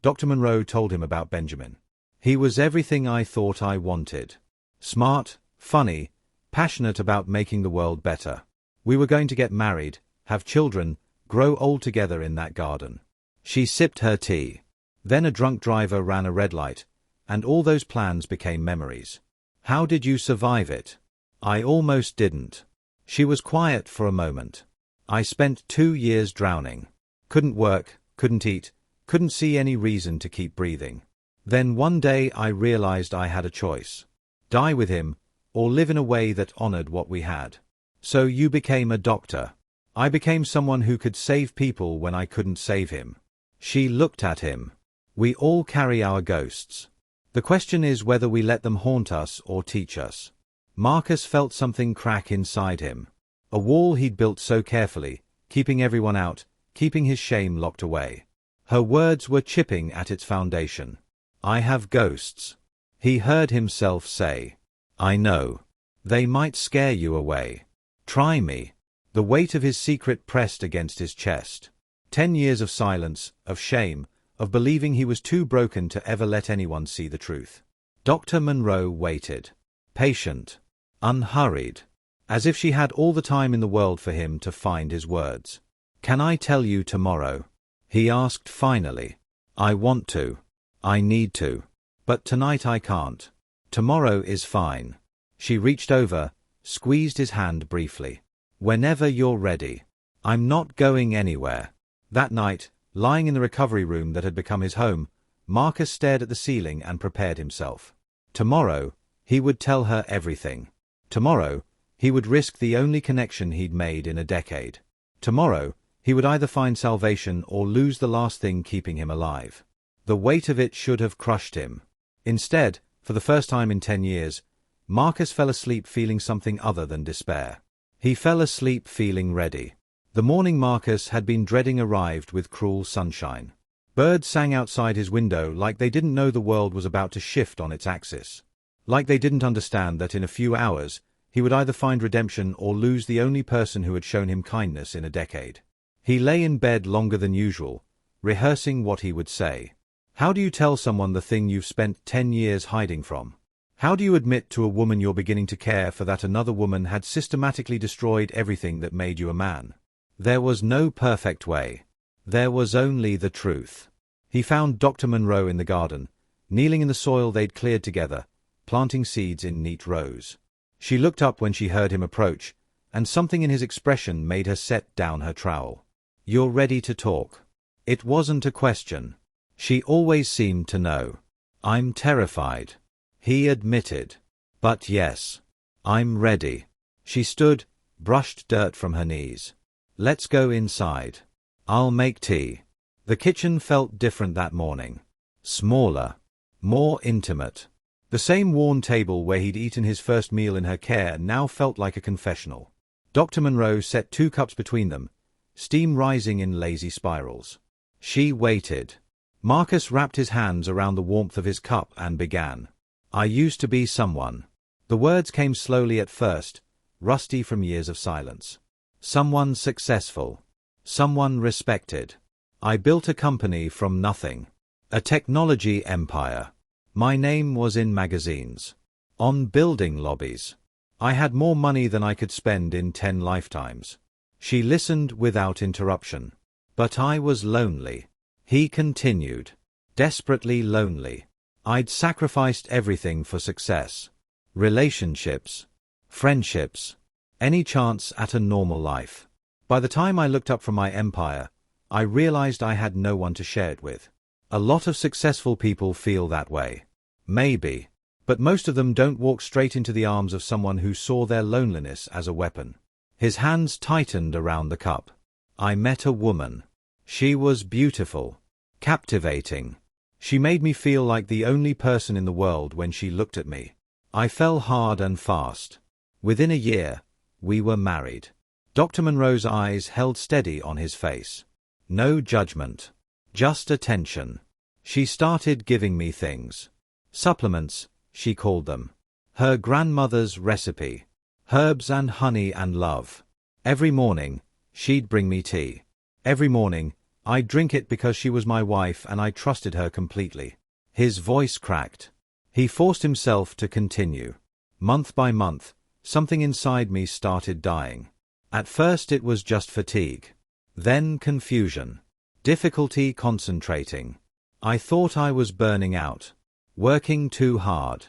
Dr. Monroe told him about Benjamin. He was everything I thought I wanted. Smart, funny, passionate about making the world better. We were going to get married, have children, grow old together in that garden. She sipped her tea. Then a drunk driver ran a red light, and all those plans became memories. How did you survive it? I almost didn't. She was quiet for a moment. I spent 2 years drowning. Couldn't work, couldn't eat, couldn't see any reason to keep breathing. Then one day I realized I had a choice. Die with him, or live in a way that honored what we had. So you became a doctor. I became someone who could save people when I couldn't save him. She looked at him. We all carry our ghosts. The question is whether we let them haunt us or teach us. Marcus felt something crack inside him. A wall he'd built so carefully, keeping everyone out, keeping his shame locked away. Her words were chipping at its foundation. "I have ghosts," he heard himself say. "I know. They might scare you away. Try me." The weight of his secret pressed against his chest. 10 years of silence, of shame, of believing he was too broken to ever let anyone see the truth. Dr. Monroe waited. Patient. Unhurried. As if she had all the time in the world for him to find his words. "Can I tell you tomorrow?" he asked finally. "I want to. I need to. But tonight I can't. Tomorrow is fine." She reached over, squeezed his hand briefly. "Whenever you're ready. I'm not going anywhere." That night, lying in the recovery room that had become his home, Marcus stared at the ceiling and prepared himself. Tomorrow, he would tell her everything. Tomorrow, he would risk the only connection he'd made in a decade. Tomorrow, he would either find salvation or lose the last thing keeping him alive. The weight of it should have crushed him. Instead, for the first time in 10 years, Marcus fell asleep feeling something other than despair. He fell asleep feeling ready. The morning Marcus had been dreading arrived with cruel sunshine. Birds sang outside his window like they didn't know the world was about to shift on its axis. Like they didn't understand that in a few hours, he would either find redemption or lose the only person who had shown him kindness in a decade. He lay in bed longer than usual, rehearsing what he would say. How do you tell someone the thing you've spent 10 years hiding from? How do you admit to a woman you're beginning to care for that another woman had systematically destroyed everything that made you a man? There was no perfect way. There was only the truth. He found Dr. Monroe in the garden, kneeling in the soil they'd cleared together, planting seeds in neat rows. She looked up when she heard him approach, and something in his expression made her set down her trowel. "You're ready to talk." It wasn't a question. She always seemed to know. "I'm terrified," he admitted. "But yes, I'm ready." She stood, brushed dirt from her knees. "Let's go inside. I'll make tea." The kitchen felt different that morning. Smaller. More intimate. The same worn table where he'd eaten his first meal in her care now felt like a confessional. Dr. Monroe set 2 cups between them, steam rising in lazy spirals. She waited. Marcus wrapped his hands around the warmth of his cup and began. "I used to be someone." The words came slowly at first, rusty from years of silence. "Someone successful. Someone respected. I built a company from nothing. A technology empire. My name was in magazines. On building lobbies. I had more money than I could spend in 10 lifetimes." She listened without interruption. "But I was lonely," he continued. "Desperately lonely. I'd sacrificed everything for success. Relationships. Friendships. Any chance at a normal life. By the time I looked up from my empire, I realized I had no one to share it with. A lot of successful people feel that way. Maybe. But most of them don't walk straight into the arms of someone who saw their loneliness as a weapon." His hands tightened around the cup. "I met a woman. She was beautiful. Captivating. She made me feel like the only person in the world when she looked at me. I fell hard and fast. Within a year, we were married." Dr. Monroe's eyes held steady on his face. No judgment. Just attention. "She started giving me things. Supplements, she called them. Her grandmother's recipe. Herbs and honey and love. Every morning, she'd bring me tea. Every morning, I'd drink it because she was my wife and I trusted her completely." His voice cracked. He forced himself to continue. "Month by month, something inside me started dying. At first it was just fatigue. Then confusion. Difficulty concentrating. I thought I was burning out. Working too hard.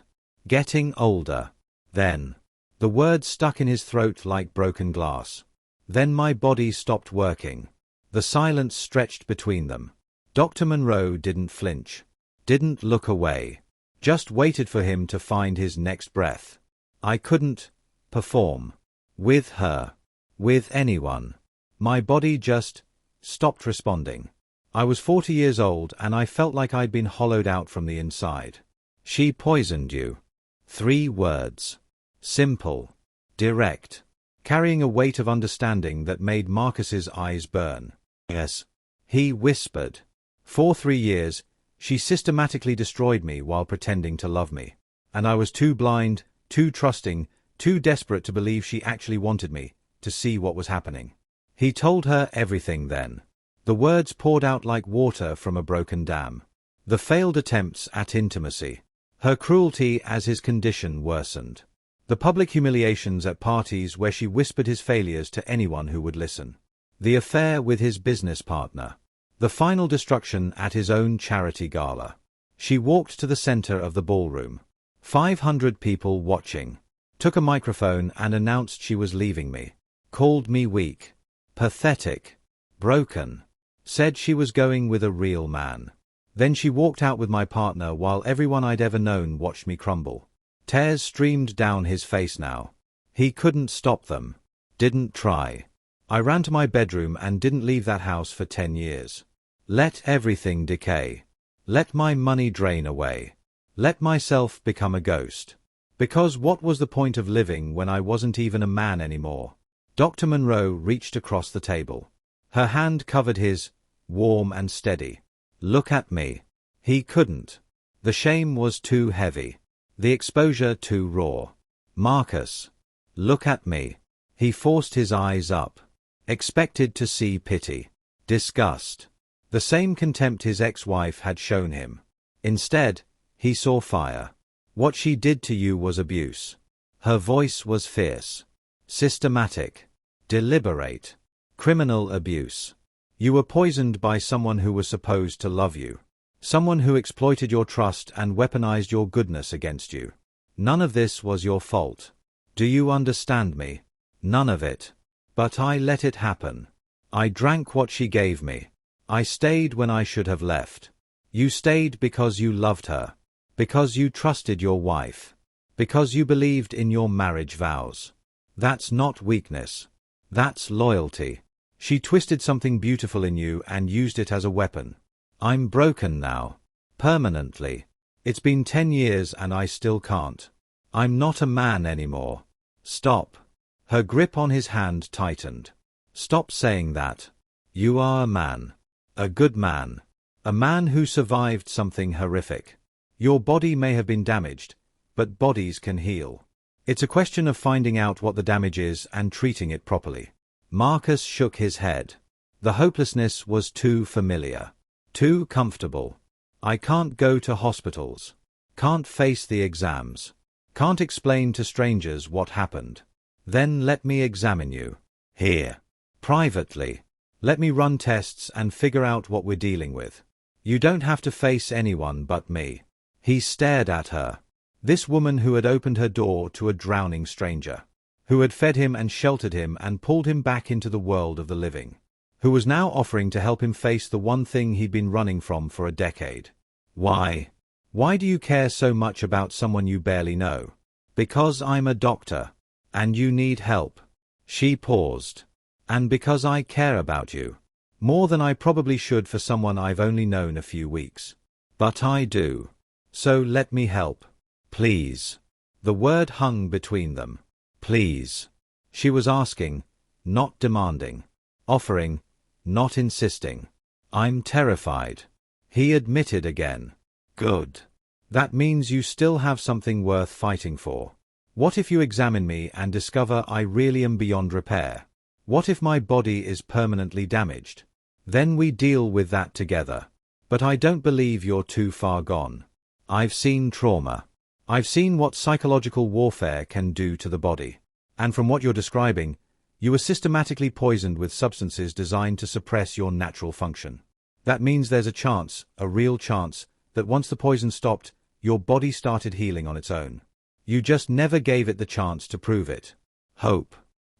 Getting older. Then." The words stuck in his throat like broken glass. "Then my body stopped working." The silence stretched between them. Dr. Monroe didn't flinch. Didn't look away. Just waited for him to find his next breath. "I couldn't perform. With her. With anyone. My body just stopped responding. I was 40 years old and I felt like I'd been hollowed out from the inside." "She poisoned you." 3 words. Simple. Direct. Carrying a weight of understanding that made Marcus's eyes burn. Yes. He whispered. For 3 years, she systematically destroyed me while pretending to love me. And I was too blind, too trusting, too desperate to believe she actually wanted me, to see what was happening. He told her everything then. The words poured out like water from a broken dam. The failed attempts at intimacy. Her cruelty as his condition worsened. The public humiliations at parties where she whispered his failures to anyone who would listen. The affair with his business partner. The final destruction at his own charity gala. She walked to the center of the ballroom. 500 people watching. Took a microphone and announced she was leaving me. Called me weak. Pathetic. Broken. Said she was going with a real man. Then she walked out with my partner while everyone I'd ever known watched me crumble. Tears streamed down his face now. He couldn't stop them. Didn't try. I ran to my bedroom and didn't leave that house for 10 years. Let everything decay. Let my money drain away. Let myself become a ghost. Because what was the point of living when I wasn't even a man anymore? Dr. Monroe reached across the table. Her hand covered his, warm and steady. Look at me. He couldn't. The shame was too heavy. The exposure too raw. Marcus. Look at me. He forced his eyes up. Expected to see pity. Disgust. The same contempt his ex-wife had shown him. Instead, he saw fire. What she did to you was abuse. Her voice was fierce. Systematic. Deliberate. Criminal abuse. You were poisoned by someone who was supposed to love you. Someone who exploited your trust and weaponized your goodness against you. None of this was your fault. Do you understand me? None of it. But I let it happen. I drank what she gave me. I stayed when I should have left. You stayed because you loved her. Because you trusted your wife. Because you believed in your marriage vows. That's not weakness. That's loyalty. She twisted something beautiful in you and used it as a weapon. I'm broken now. Permanently. It's been 10 years and I still can't. I'm not a man anymore. Stop. Her grip on his hand tightened. Stop saying that. You are a man. A good man. A man who survived something horrific. Your body may have been damaged, but bodies can heal. It's a question of finding out what the damage is and treating it properly. Marcus shook his head. The hopelessness was too familiar. Too comfortable. I can't go to hospitals. Can't face the exams. Can't explain to strangers what happened. Then let me examine you. Here. Privately. Let me run tests and figure out what we're dealing with. You don't have to face anyone but me. He stared at her. This woman who had opened her door to a drowning stranger. Who had fed him and sheltered him and pulled him back into the world of the living. Who was now offering to help him face the one thing he'd been running from for a decade. Why? Why do you care so much about someone you barely know? Because I'm a doctor. And you need help. She paused. And because I care about you. More than I probably should for someone I've only known a few weeks. But I do. So let me help. Please. The word hung between them. Please. She was asking, not demanding. Offering, not insisting. I'm terrified. He admitted again. Good. That means you still have something worth fighting for. What if you examine me and discover I really am beyond repair? What if my body is permanently damaged? Then we deal with that together. But I don't believe you're too far gone. I've seen trauma. I've seen what psychological warfare can do to the body. And from what you're describing, you were systematically poisoned with substances designed to suppress your natural function. That means there's a chance, a real chance, that once the poison stopped, your body started healing on its own. You just never gave it the chance to prove it. Hope.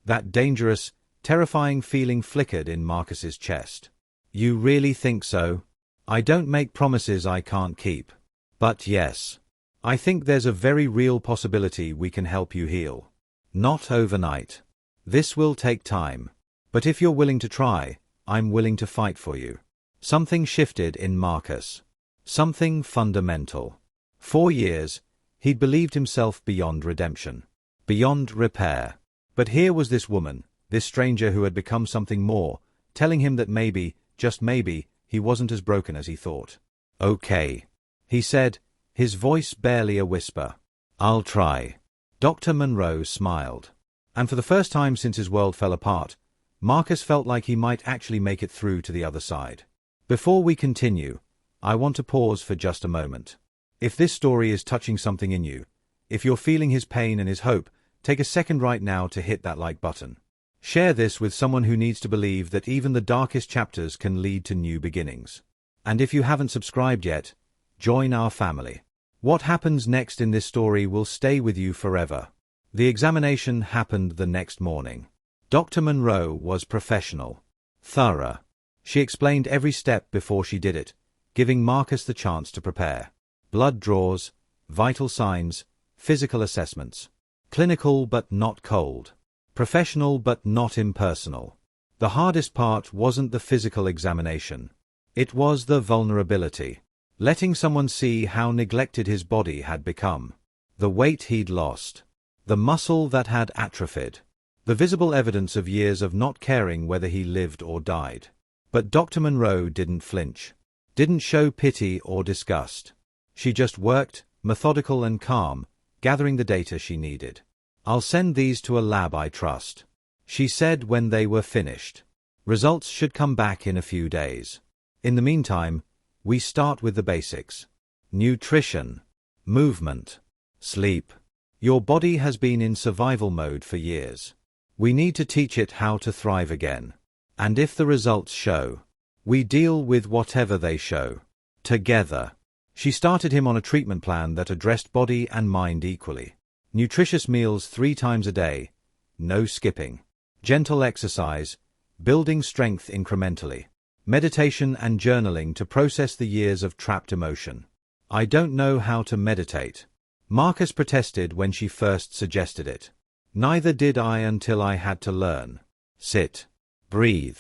That dangerous, terrifying feeling flickered in Marcus's chest. You really think so? I don't make promises I can't keep. But yes. I think there's a very real possibility we can help you heal. Not overnight. This will take time. But if you're willing to try, I'm willing to fight for you. Something shifted in Marcus. Something fundamental. For years, he'd believed himself beyond redemption. beyond repair. But here was this woman, this stranger who had become something more, telling him that maybe, just maybe, he wasn't as broken as he thought. "Okay," he said, his voice barely a whisper. "I'll try." Dr. Monroe smiled. And for the first time since his world fell apart, Marcus felt like he might actually make it through to the other side. Before we continue, I want to pause for just a moment. If this story is touching something in you, if you're feeling his pain and his hope, take a second right now to hit that like button. Share this with someone who needs to believe that even the darkest chapters can lead to new beginnings. And if you haven't subscribed yet, join our family. What happens next in this story will stay with you forever. The examination happened the next morning. Dr. Monroe was professional, thorough. She explained every step before she did it, giving Marcus the chance to prepare. Blood draws, vital signs, physical assessments. Clinical but not cold. Professional but not impersonal. The hardest part wasn't the physical examination. It was the vulnerability. Letting someone see how neglected his body had become. The weight he'd lost. The muscle that had atrophied. The visible evidence of years of not caring whether he lived or died. But Dr. Monroe didn't flinch. Didn't show pity or disgust. She just worked, methodical and calm, gathering the data she needed. "I'll send these to a lab I trust," she said when they were finished. "Results should come back in a few days. In the meantime, we start with the basics. Nutrition, movement, sleep. Your body has been in survival mode for years. We need to teach it how to thrive again. And if the results show, we deal with whatever they show. Together." She started him on a treatment plan that addressed body and mind equally. Nutritious meals 3 times a day, no skipping. Gentle exercise, building strength incrementally. Meditation and journaling to process the years of trapped emotion. "I don't know how to meditate," Marcus protested when she first suggested it. "Neither did I until I had to learn. Sit. Breathe.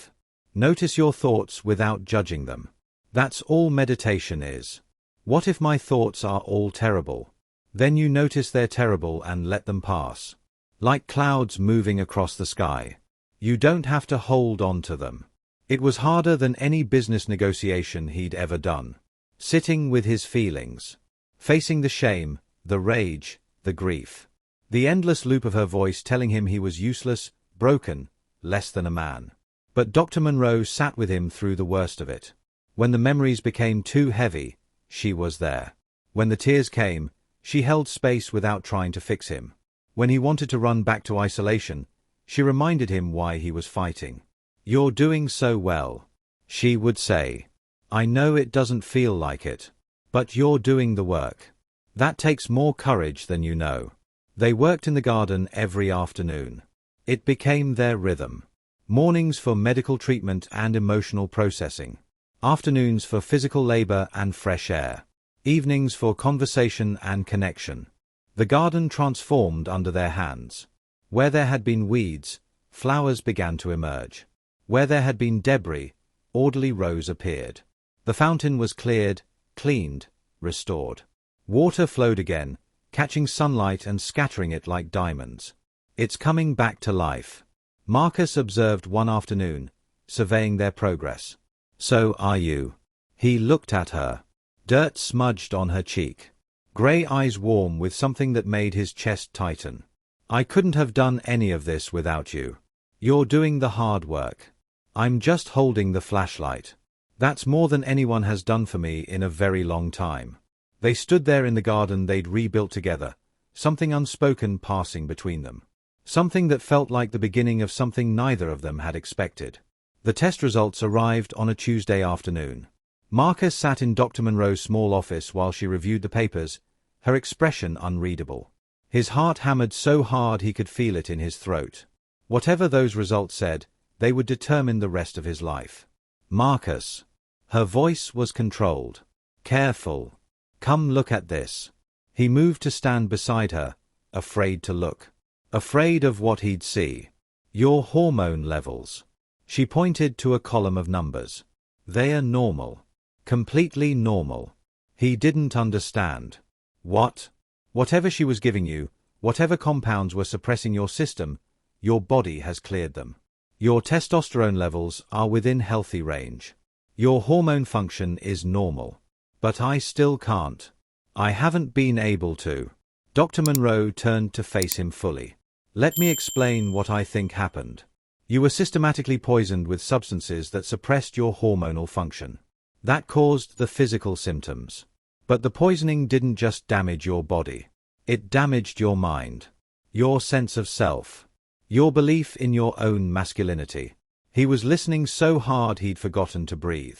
Notice your thoughts without judging them. That's all meditation is. What if my thoughts are all terrible? Then you notice they're terrible and let them pass. Like clouds moving across the sky. You don't have to hold on to them." It was harder than any business negotiation he'd ever done. Sitting with his feelings. Facing the shame, the rage, the grief. The endless loop of her voice telling him he was useless, broken, less than a man. But Dr. Monroe sat with him through the worst of it. When the memories became too heavy, she was there. When the tears came, she held space without trying to fix him. When he wanted to run back to isolation, she reminded him why he was fighting. "You're doing so well," she would say. "I know it doesn't feel like it. But you're doing the work. That takes more courage than you know." They worked in the garden every afternoon. It became their rhythm. Mornings for medical treatment and emotional processing. Afternoons for physical labor and fresh air. Evenings for conversation and connection. The garden transformed under their hands. Where there had been weeds, flowers began to emerge. Where there had been debris, orderly rows appeared. The fountain was cleared, cleaned, restored. Water flowed again, catching sunlight and scattering it like diamonds. "It's coming back to life," Marcus observed one afternoon, surveying their progress. "So are you." He looked at her. Dirt smudged on her cheek. Grey eyes warm with something that made his chest tighten. "I couldn't have done any of this without you. You're doing the hard work. I'm just holding the flashlight. That's more than anyone has done for me in a very long time." They stood there in the garden they'd rebuilt together, something unspoken passing between them. Something that felt like the beginning of something neither of them had expected. The test results arrived on a Tuesday afternoon. Marcus sat in Dr. Monroe's small office while she reviewed the papers, her expression unreadable. His heart hammered so hard he could feel it in his throat. Whatever those results said, they would determine the rest of his life. "Marcus." Her voice was controlled. "Careful. Come look at this." He moved to stand beside her, afraid to look. Afraid of what he'd see. "Your hormone levels." She pointed to a column of numbers. "They are normal. Completely normal." He didn't understand. "What?" "Whatever she was giving you, Whatever compounds were suppressing your system, your body has cleared them. Your testosterone levels are within healthy range. Your hormone function is normal. But I still can't. I haven't been able to. Dr. Monroe turned to face him fully. Let me explain what I think happened. You were systematically poisoned with substances that suppressed your hormonal function. That caused the physical symptoms. But the poisoning didn't just damage your body. It damaged your mind. Your sense of self. Your belief in your own masculinity. He was listening so hard he'd forgotten to breathe.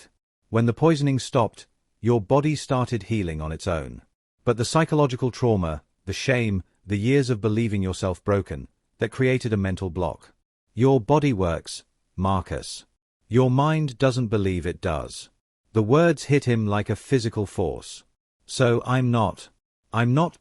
When the poisoning stopped, your body started healing on its own. But the psychological trauma, the shame, the years of believing yourself broken, that created a mental block. Your body works, Marcus. Your mind doesn't believe it does. The words hit him like a physical force. So I'm not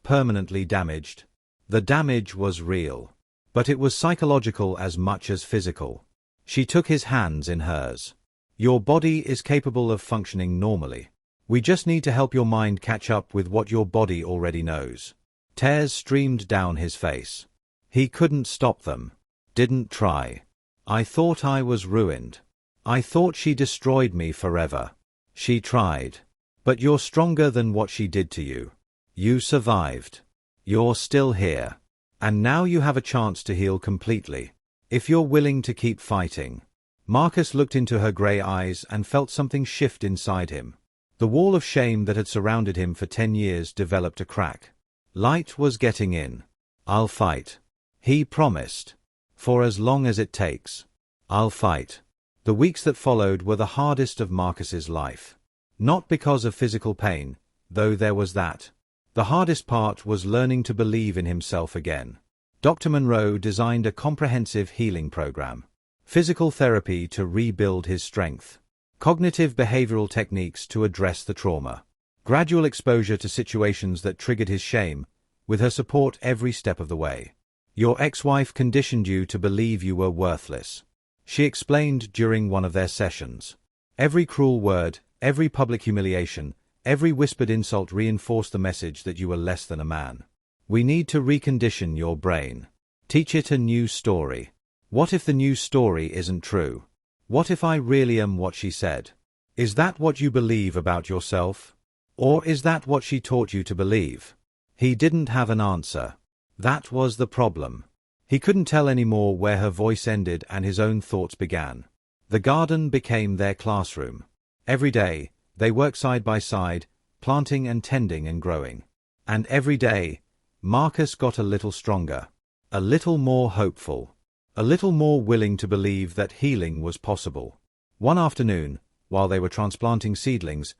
permanently damaged. The damage was real. But it was psychological as much as physical. She took his hands in hers. Your body is capable of functioning normally. We just need to help your mind catch up with what your body already knows. Tears streamed down his face. He couldn't stop them. Didn't try. I thought I was ruined. I thought she destroyed me forever. She tried. But you're stronger than what she did to you. You survived. You're still here. And now you have a chance to heal completely. If you're willing to keep fighting. Marcus looked into her grey eyes and felt something shift inside him. The wall of shame that had surrounded him for 10 years developed a crack. Light was getting in. I'll fight. He promised. For as long as it takes. I'll fight. The weeks that followed were the hardest of Marcus's life. Not because of physical pain, though there was that. The hardest part was learning to believe in himself again. Dr. Monroe designed a comprehensive healing program. Physical therapy to rebuild his strength. Cognitive behavioral techniques to address the trauma. Gradual exposure to situations that triggered his shame, with her support every step of the way. Your ex-wife conditioned you to believe you were worthless. She explained during one of their sessions. Every cruel word, every public humiliation, every whispered insult reinforced the message that you were less than a man. We need to recondition your brain. Teach it a new story. What if the new story isn't true? What if I really am what she said? Is that what you believe about yourself? Or is that what she taught you to believe? He didn't have an answer. That was the problem. He couldn't tell anymore where her voice ended and his own thoughts began. The garden became their classroom. Every day, they worked side by side, planting and tending and growing. And every day, Marcus got a little stronger, a little more hopeful, a little more willing to believe that healing was possible. One afternoon, while they were transplanting seedlings,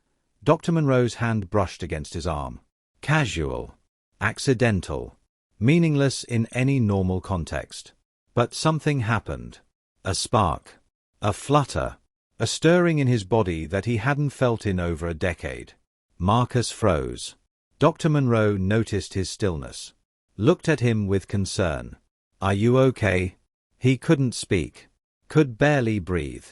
Dr. Monroe's hand brushed against his arm. Casual, accidental, meaningless in any normal context. But something happened. A spark, a flutter, a stirring in his body that he hadn't felt in over a decade. Marcus froze. Dr. Monroe noticed his stillness. Looked at him with concern. Are you okay? He couldn't speak. Could barely breathe.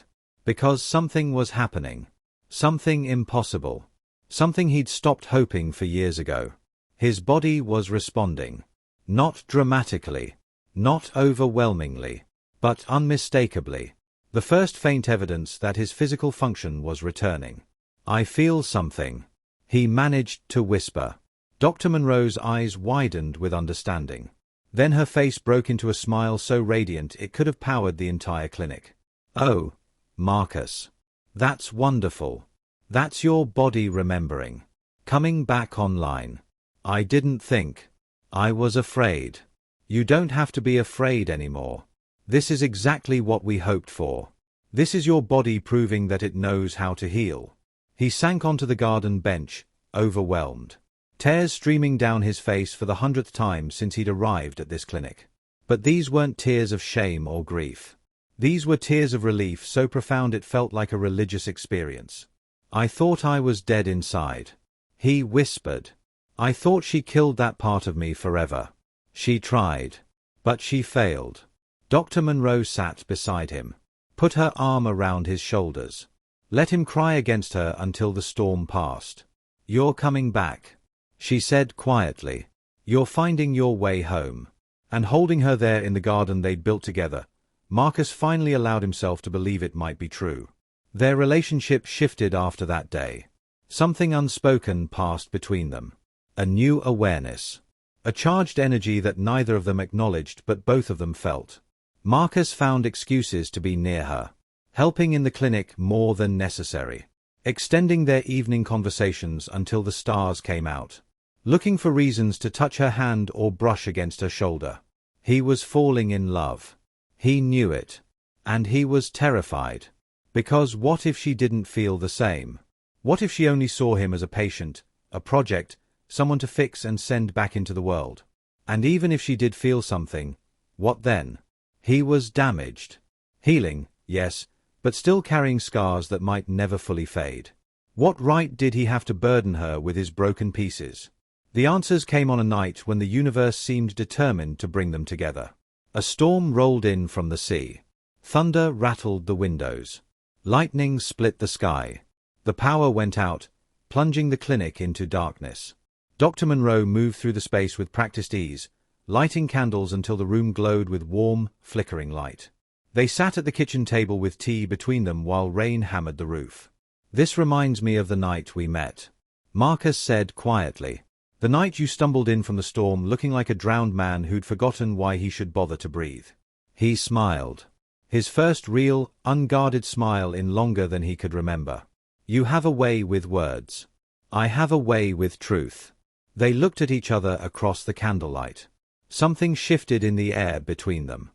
Because something was happening. Something impossible. Something he'd stopped hoping for years ago. His body was responding. Not dramatically. Not overwhelmingly. But unmistakably. The first faint evidence that his physical function was returning. I feel something. He managed to whisper. Dr. Monroe's eyes widened with understanding. Then her face broke into a smile so radiant it could have powered the entire clinic. Oh, Marcus. That's wonderful. That's your body remembering. Coming back online. I didn't think. I was afraid. You don't have to be afraid anymore. This is exactly what we hoped for. This is your body proving that it knows how to heal. He sank onto the garden bench, overwhelmed. Tears streaming down his face for the 100th time since he'd arrived at this clinic. But these weren't tears of shame or grief. These were tears of relief so profound it felt like a religious experience. I thought I was dead inside. He whispered. I thought she killed that part of me forever. She tried. But she failed. Dr. Monroe sat beside him. Put her arm around his shoulders. Let him cry against her until the storm passed. You're coming back, she said quietly. You're finding your way home. And holding her there in the garden they'd built together, Marcus finally allowed himself to believe it might be true. Their relationship shifted after that day. Something unspoken passed between them. A new awareness. A charged energy that neither of them acknowledged but both of them felt. Marcus found excuses to be near her. Helping in the clinic more than necessary. Extending their evening conversations until the stars came out. Looking for reasons to touch her hand or brush against her shoulder. He was falling in love. He knew it. And he was terrified. Because what if she didn't feel the same? What if she only saw him as a patient, a project, someone to fix and send back into the world? And even if she did feel something, what then? He was damaged. Healing, yes, but still carrying scars that might never fully fade. What right did he have to burden her with his broken pieces? The answers came on a night when the universe seemed determined to bring them together. A storm rolled in from the sea. Thunder rattled the windows. Lightning split the sky. The power went out, plunging the clinic into darkness. Dr. Monroe moved through the space with practiced ease, lighting candles until the room glowed with warm, flickering light. They sat at the kitchen table with tea between them while rain hammered the roof. "This reminds me of the night we met," Marcus said quietly. "The night you stumbled in from the storm looking like a drowned man who'd forgotten why he should bother to breathe." He smiled. His first real, unguarded smile in longer than he could remember. "You have a way with words. I have a way with truth." They looked at each other across the candlelight. Something shifted in the air between them.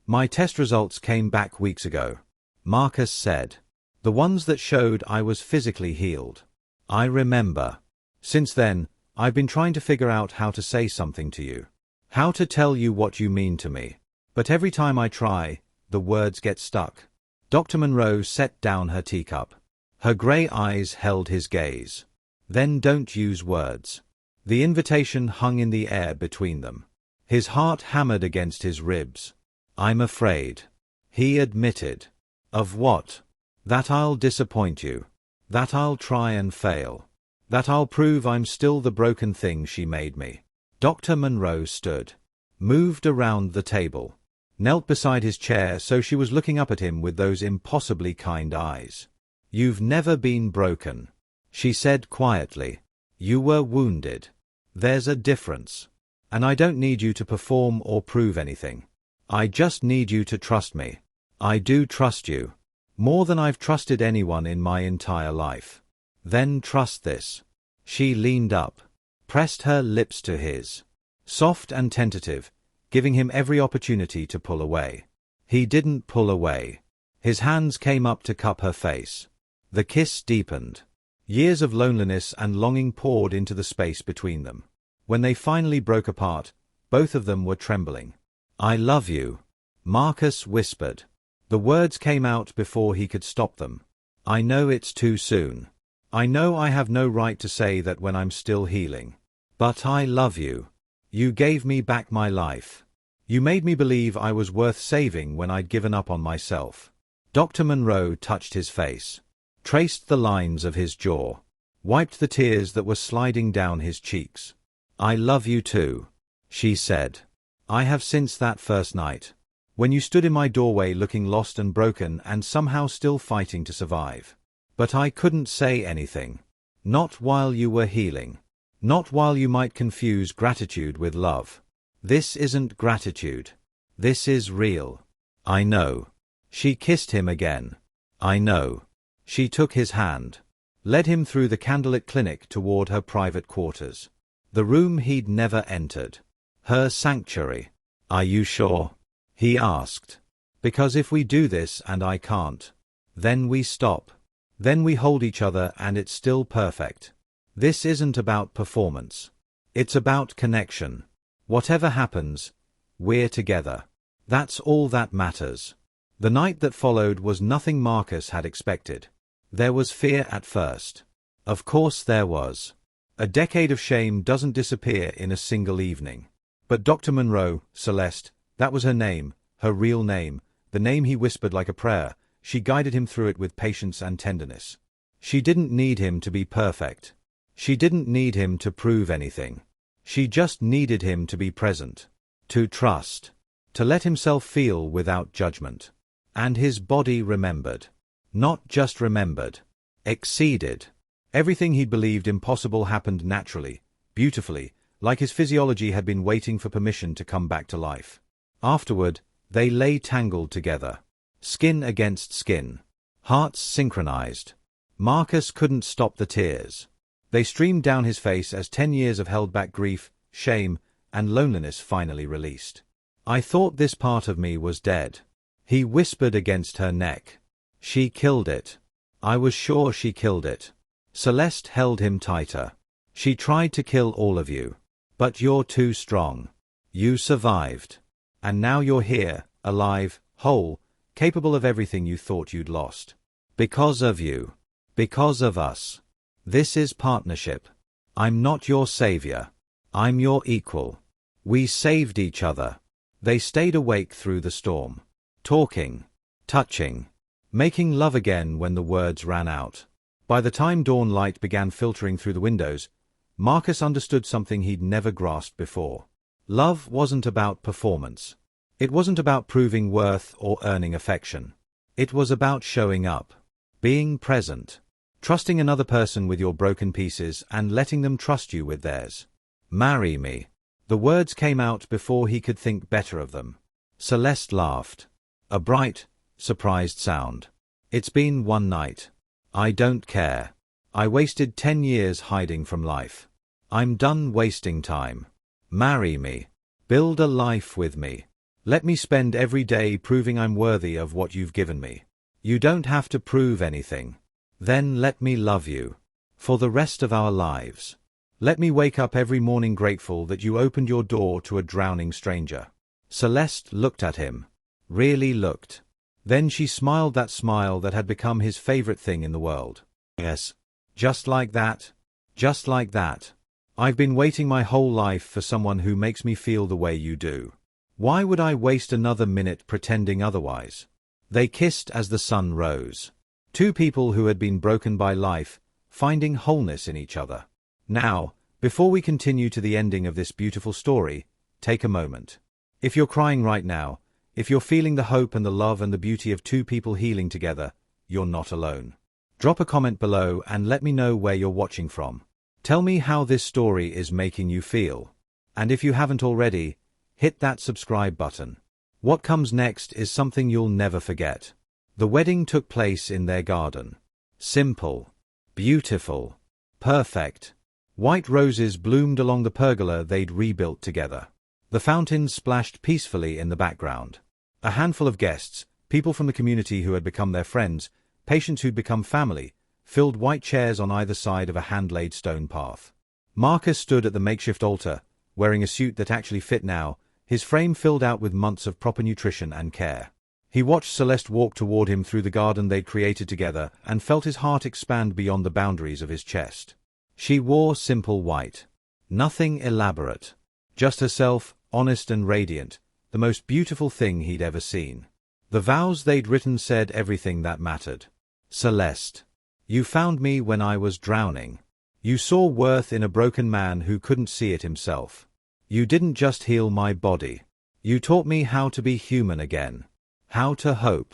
"My test results came back weeks ago," Marcus said. "The ones that showed I was physically healed. I remember. Since then, I've been trying to figure out how to say something to you. How to tell you what you mean to me. But every time I try, the words get stuck." Dr. Monroe set down her teacup. Her grey eyes held his gaze. "Then don't use words." The invitation hung in the air between them. His heart hammered against his ribs. "I'm afraid," he admitted. "Of what?" "That I'll disappoint you. That I'll try and fail. That I'll prove I'm still the broken thing she made me." Dr. Monroe stood. Moved around the table. Knelt beside his chair so she was looking up at him with those impossibly kind eyes. "You've never been broken," she said quietly. "You were wounded. There's a difference. And I don't need you to perform or prove anything. I just need you to trust me. I do trust you. More than I've trusted anyone in my entire life. Then trust this." She leaned up. Pressed her lips to his. Soft and tentative, giving him every opportunity to pull away. He didn't pull away. His hands came up to cup her face. The kiss deepened. Years of loneliness and longing poured into the space between them. When they finally broke apart, both of them were trembling. "I love you," Marcus whispered. The words came out before he could stop them. "I know it's too soon. I know I have no right to say that when I'm still healing. But I love you. You gave me back my life. You made me believe I was worth saving when I'd given up on myself." Dr. Monroe touched his face. Traced the lines of his jaw. Wiped the tears that were sliding down his cheeks. "I love you too," she said. "I have since that first night. When you stood in my doorway looking lost and broken and somehow still fighting to survive. But I couldn't say anything. Not while you were healing. Not while you might confuse gratitude with love. This isn't gratitude. This is real. I know." She kissed him again. "I know." She took his hand. Led him through the candlelit clinic toward her private quarters. The room he'd never entered. Her sanctuary. "Are you sure?" he asked. "Because if we do this and I can't, then we stop. Then we hold each other and it's still perfect. This isn't about performance. It's about connection. Whatever happens, we're together. That's all that matters." The night that followed was nothing Marcus had expected. There was fear at first. Of course there was. A decade of shame doesn't disappear in a single evening. But Dr. Monroe, Celeste, that was her name, her real name, the name he whispered like a prayer. She guided him through it with patience and tenderness. She didn't need him to be perfect. She didn't need him to prove anything. She just needed him to be present, to trust, to let himself feel without judgment. And his body remembered. Not just remembered. Exceeded. Everything he'd believed impossible happened naturally, beautifully, like his physiology had been waiting for permission to come back to life. Afterward, they lay tangled together. Skin against skin. Hearts synchronized. Marcus couldn't stop the tears. They streamed down his face as 10 years of held-back grief, shame, and loneliness finally released. "I thought this part of me was dead," he whispered against her neck. "She killed it. I was sure she killed it." Celeste held him tighter. "She tried to kill all of you. But you're too strong. You survived. And now you're here, alive, whole, capable of everything you thought you'd lost. Because of you. Because of us. This is partnership. I'm not your savior. I'm your equal. We saved each other." They stayed awake through the storm. Talking. Touching. Making love again when the words ran out. By the time dawn light began filtering through the windows, Marcus understood something he'd never grasped before. Love wasn't about performance. It wasn't about proving worth or earning affection. It was about showing up. Being present. Trusting another person with your broken pieces and letting them trust you with theirs. "Marry me." The words came out before he could think better of them. Celeste laughed. A bright, surprised sound. "It's been one night. I don't care. I wasted 10 years hiding from life. I'm done wasting time. Marry me. Build a life with me. Let me spend every day proving I'm worthy of what you've given me. You don't have to prove anything. Then let me love you. For the rest of our lives. Let me wake up every morning grateful that you opened your door to a drowning stranger." Celeste looked at him. Really looked. Then she smiled that smile that had become his favorite thing in the world. "Yes. Just like that. Just like that. I've been waiting my whole life for someone who makes me feel the way you do. Why would I waste another minute pretending otherwise?" They kissed as the sun rose. Two people who had been broken by life, finding wholeness in each other. Now, before we continue to the ending of this beautiful story, take a moment. If you're crying right now, if you're feeling the hope and the love and the beauty of two people healing together, you're not alone. Drop a comment below and let me know where you're watching from. Tell me how this story is making you feel. And if you haven't already, hit that subscribe button. What comes next is something you'll never forget. The wedding took place in their garden. Simple. Beautiful. Perfect. White roses bloomed along the pergola they'd rebuilt together. The fountain splashed peacefully in the background. A handful of guests, people from the community who had become their friends, patients who'd become family, filled white chairs on either side of a hand-laid stone path. Marcus stood at the makeshift altar, wearing a suit that actually fit now, his frame filled out with months of proper nutrition and care. He watched Celeste walk toward him through the garden they'd created together and felt his heart expand beyond the boundaries of his chest. She wore simple white. Nothing elaborate. Just herself, honest and radiant, the most beautiful thing he'd ever seen. The vows they'd written said everything that mattered. "Celeste, you found me when I was drowning. You saw worth in a broken man who couldn't see it himself. You didn't just heal my body. You taught me how to be human again. How to hope.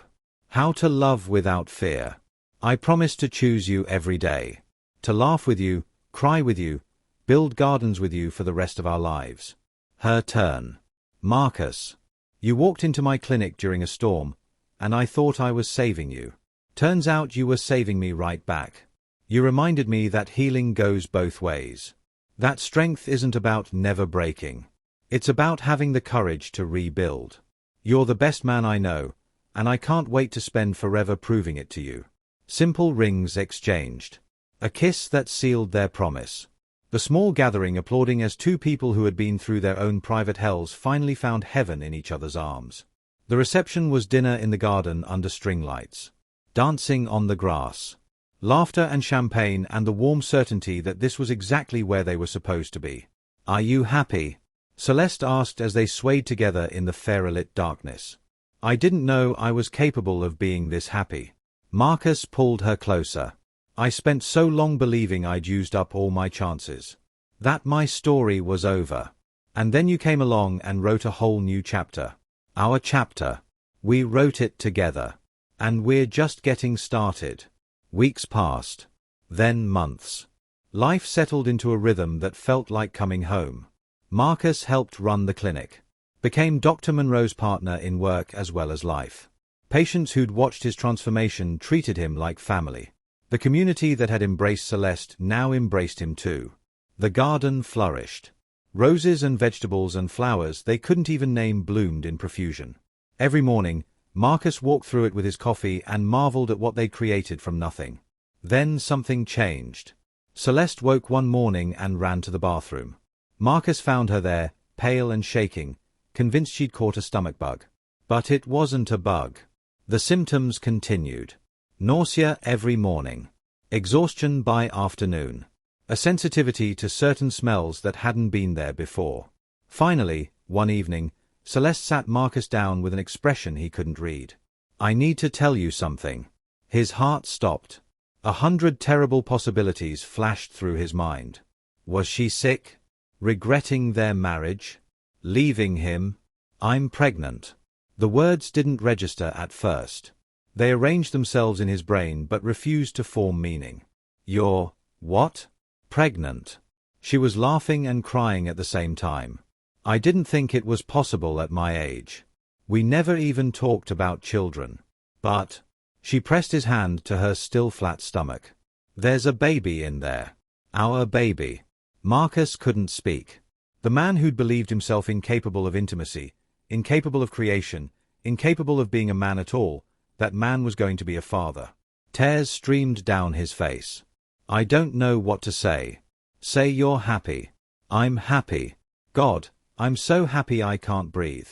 How to love without fear. I promise to choose you every day. To laugh with you, cry with you, build gardens with you for the rest of our lives." Her turn. "Marcus, you walked into my clinic during a storm, and I thought I was saving you. Turns out you were saving me right back. You reminded me that healing goes both ways. That strength isn't about never breaking. It's about having the courage to rebuild. You're the best man I know, and I can't wait to spend forever proving it to you." Simple rings exchanged. A kiss that sealed their promise. The small gathering applauding as two people who had been through their own private hells finally found heaven in each other's arms. The reception was dinner in the garden under string lights. Dancing on the grass. Laughter and champagne and the warm certainty that this was exactly where they were supposed to be. "Are you happy?" Celeste asked as they swayed together in the fairy-lit darkness. "I didn't know I was capable of being this happy." Marcus pulled her closer. "I spent so long believing I'd used up all my chances. That my story was over. And then you came along and wrote a whole new chapter. Our chapter. We wrote it together. And we're just getting started. Weeks passed. Then months. Life settled into a rhythm that felt like coming home. Marcus helped run the clinic. Became Dr. Monroe's partner in work as well as life. Patients who'd watched his transformation treated him like family. The community that had embraced Celeste now embraced him too. The garden flourished. Roses and vegetables and flowers they couldn't even name bloomed in profusion. Every morning, Marcus walked through it with his coffee and marveled at what they'd created from nothing. Then something changed. Celeste woke one morning and ran to the bathroom. Marcus found her there, pale and shaking, convinced she'd caught a stomach bug. But it wasn't a bug. The symptoms continued. Nausea every morning. Exhaustion by afternoon. A sensitivity to certain smells that hadn't been there before. Finally, one evening, Celeste sat Marcus down with an expression he couldn't read. "I need to tell you something." His heart stopped. 100 terrible possibilities flashed through his mind. Was she sick? Regretting their marriage? Leaving him? "I'm pregnant." The words didn't register at first. They arranged themselves in his brain but refused to form meaning. "You're what?" "Pregnant." She was laughing and crying at the same time. "I didn't think it was possible at my age. We never even talked about children. But..." She pressed his hand to her still flat stomach. "There's a baby in there. Our baby." Marcus couldn't speak. The man who'd believed himself incapable of intimacy, incapable of creation, incapable of being a man at all, that man was going to be a father. Tears streamed down his face. "I don't know what to say." "Say you're happy." "I'm happy. God, I'm so happy I can't breathe.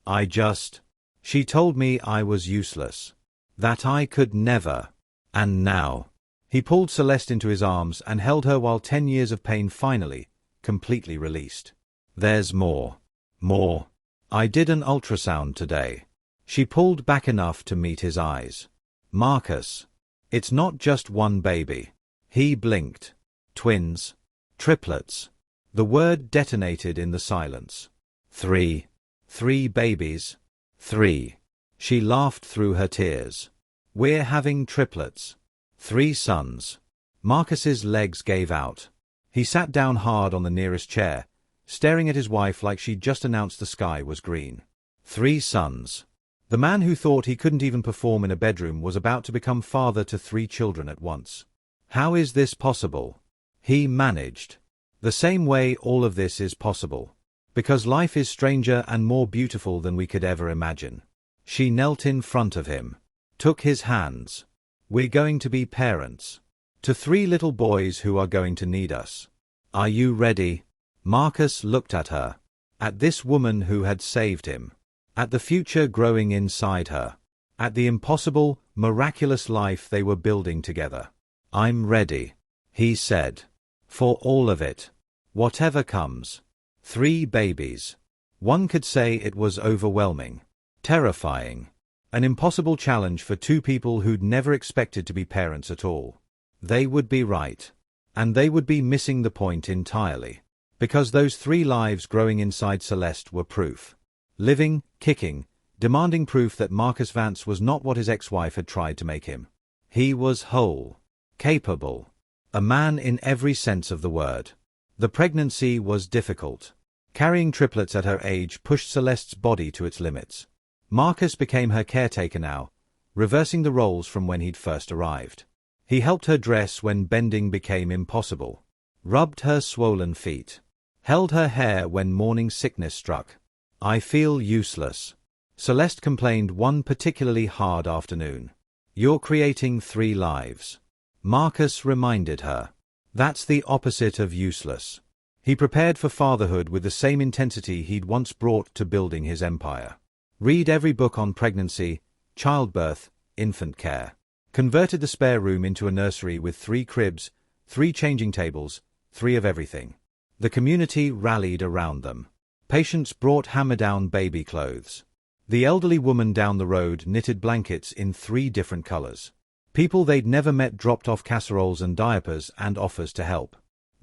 I just..." She told me I was useless. That I could never. And now. He pulled Celeste into his arms and held her while 10 years of pain finally, completely released. "There's more. More. I did an ultrasound today." She pulled back enough to meet his eyes. "Marcus. It's not just one baby." He blinked. "Twins. Triplets." The word detonated in the silence. "3. 3 babies. 3. She laughed through her tears. "We're having triplets. 3 sons." Marcus's legs gave out. He sat down hard on the nearest chair, staring at his wife like she'd just announced the sky was green. 3 sons. The man who thought he couldn't even perform in a bedroom was about to become father to 3 children at once. How is this possible? He managed. The same way all of this is possible. Because life is stranger and more beautiful than we could ever imagine. She knelt in front of him. Took his hands. "We're going to be parents. To 3 little boys who are going to need us. Are you ready?" Marcus looked at her. At this woman who had saved him. At the future growing inside her. At the impossible, miraculous life they were building together. "I'm ready," he said. "For all of it. Whatever comes." 3 babies. One could say it was overwhelming. Terrifying. An impossible challenge for 2 people who'd never expected to be parents at all. They would be right. And they would be missing the point entirely. Because those 3 lives growing inside Celeste were proof. Living, kicking, demanding proof that Marcus Vance was not what his ex-wife had tried to make him. He was whole. Capable. A man in every sense of the word. The pregnancy was difficult. Carrying triplets at her age pushed Celeste's body to its limits. Marcus became her caretaker now, reversing the roles from when he'd first arrived. He helped her dress when bending became impossible. Rubbed her swollen feet. Held her hair when morning sickness struck. "I feel useless," Celeste complained one particularly hard afternoon. "You're creating 3 lives." Marcus reminded her. That's the opposite of useless. He prepared for fatherhood with the same intensity he'd once brought to building his empire. Read every book on pregnancy, childbirth, infant care. Converted the spare room into a nursery with 3 cribs, 3 changing tables, 3 of everything. The community rallied around them. Patients brought hammer-down baby clothes. The elderly woman down the road knitted blankets in 3 different colors. People they'd never met dropped off casseroles and diapers and offers to help.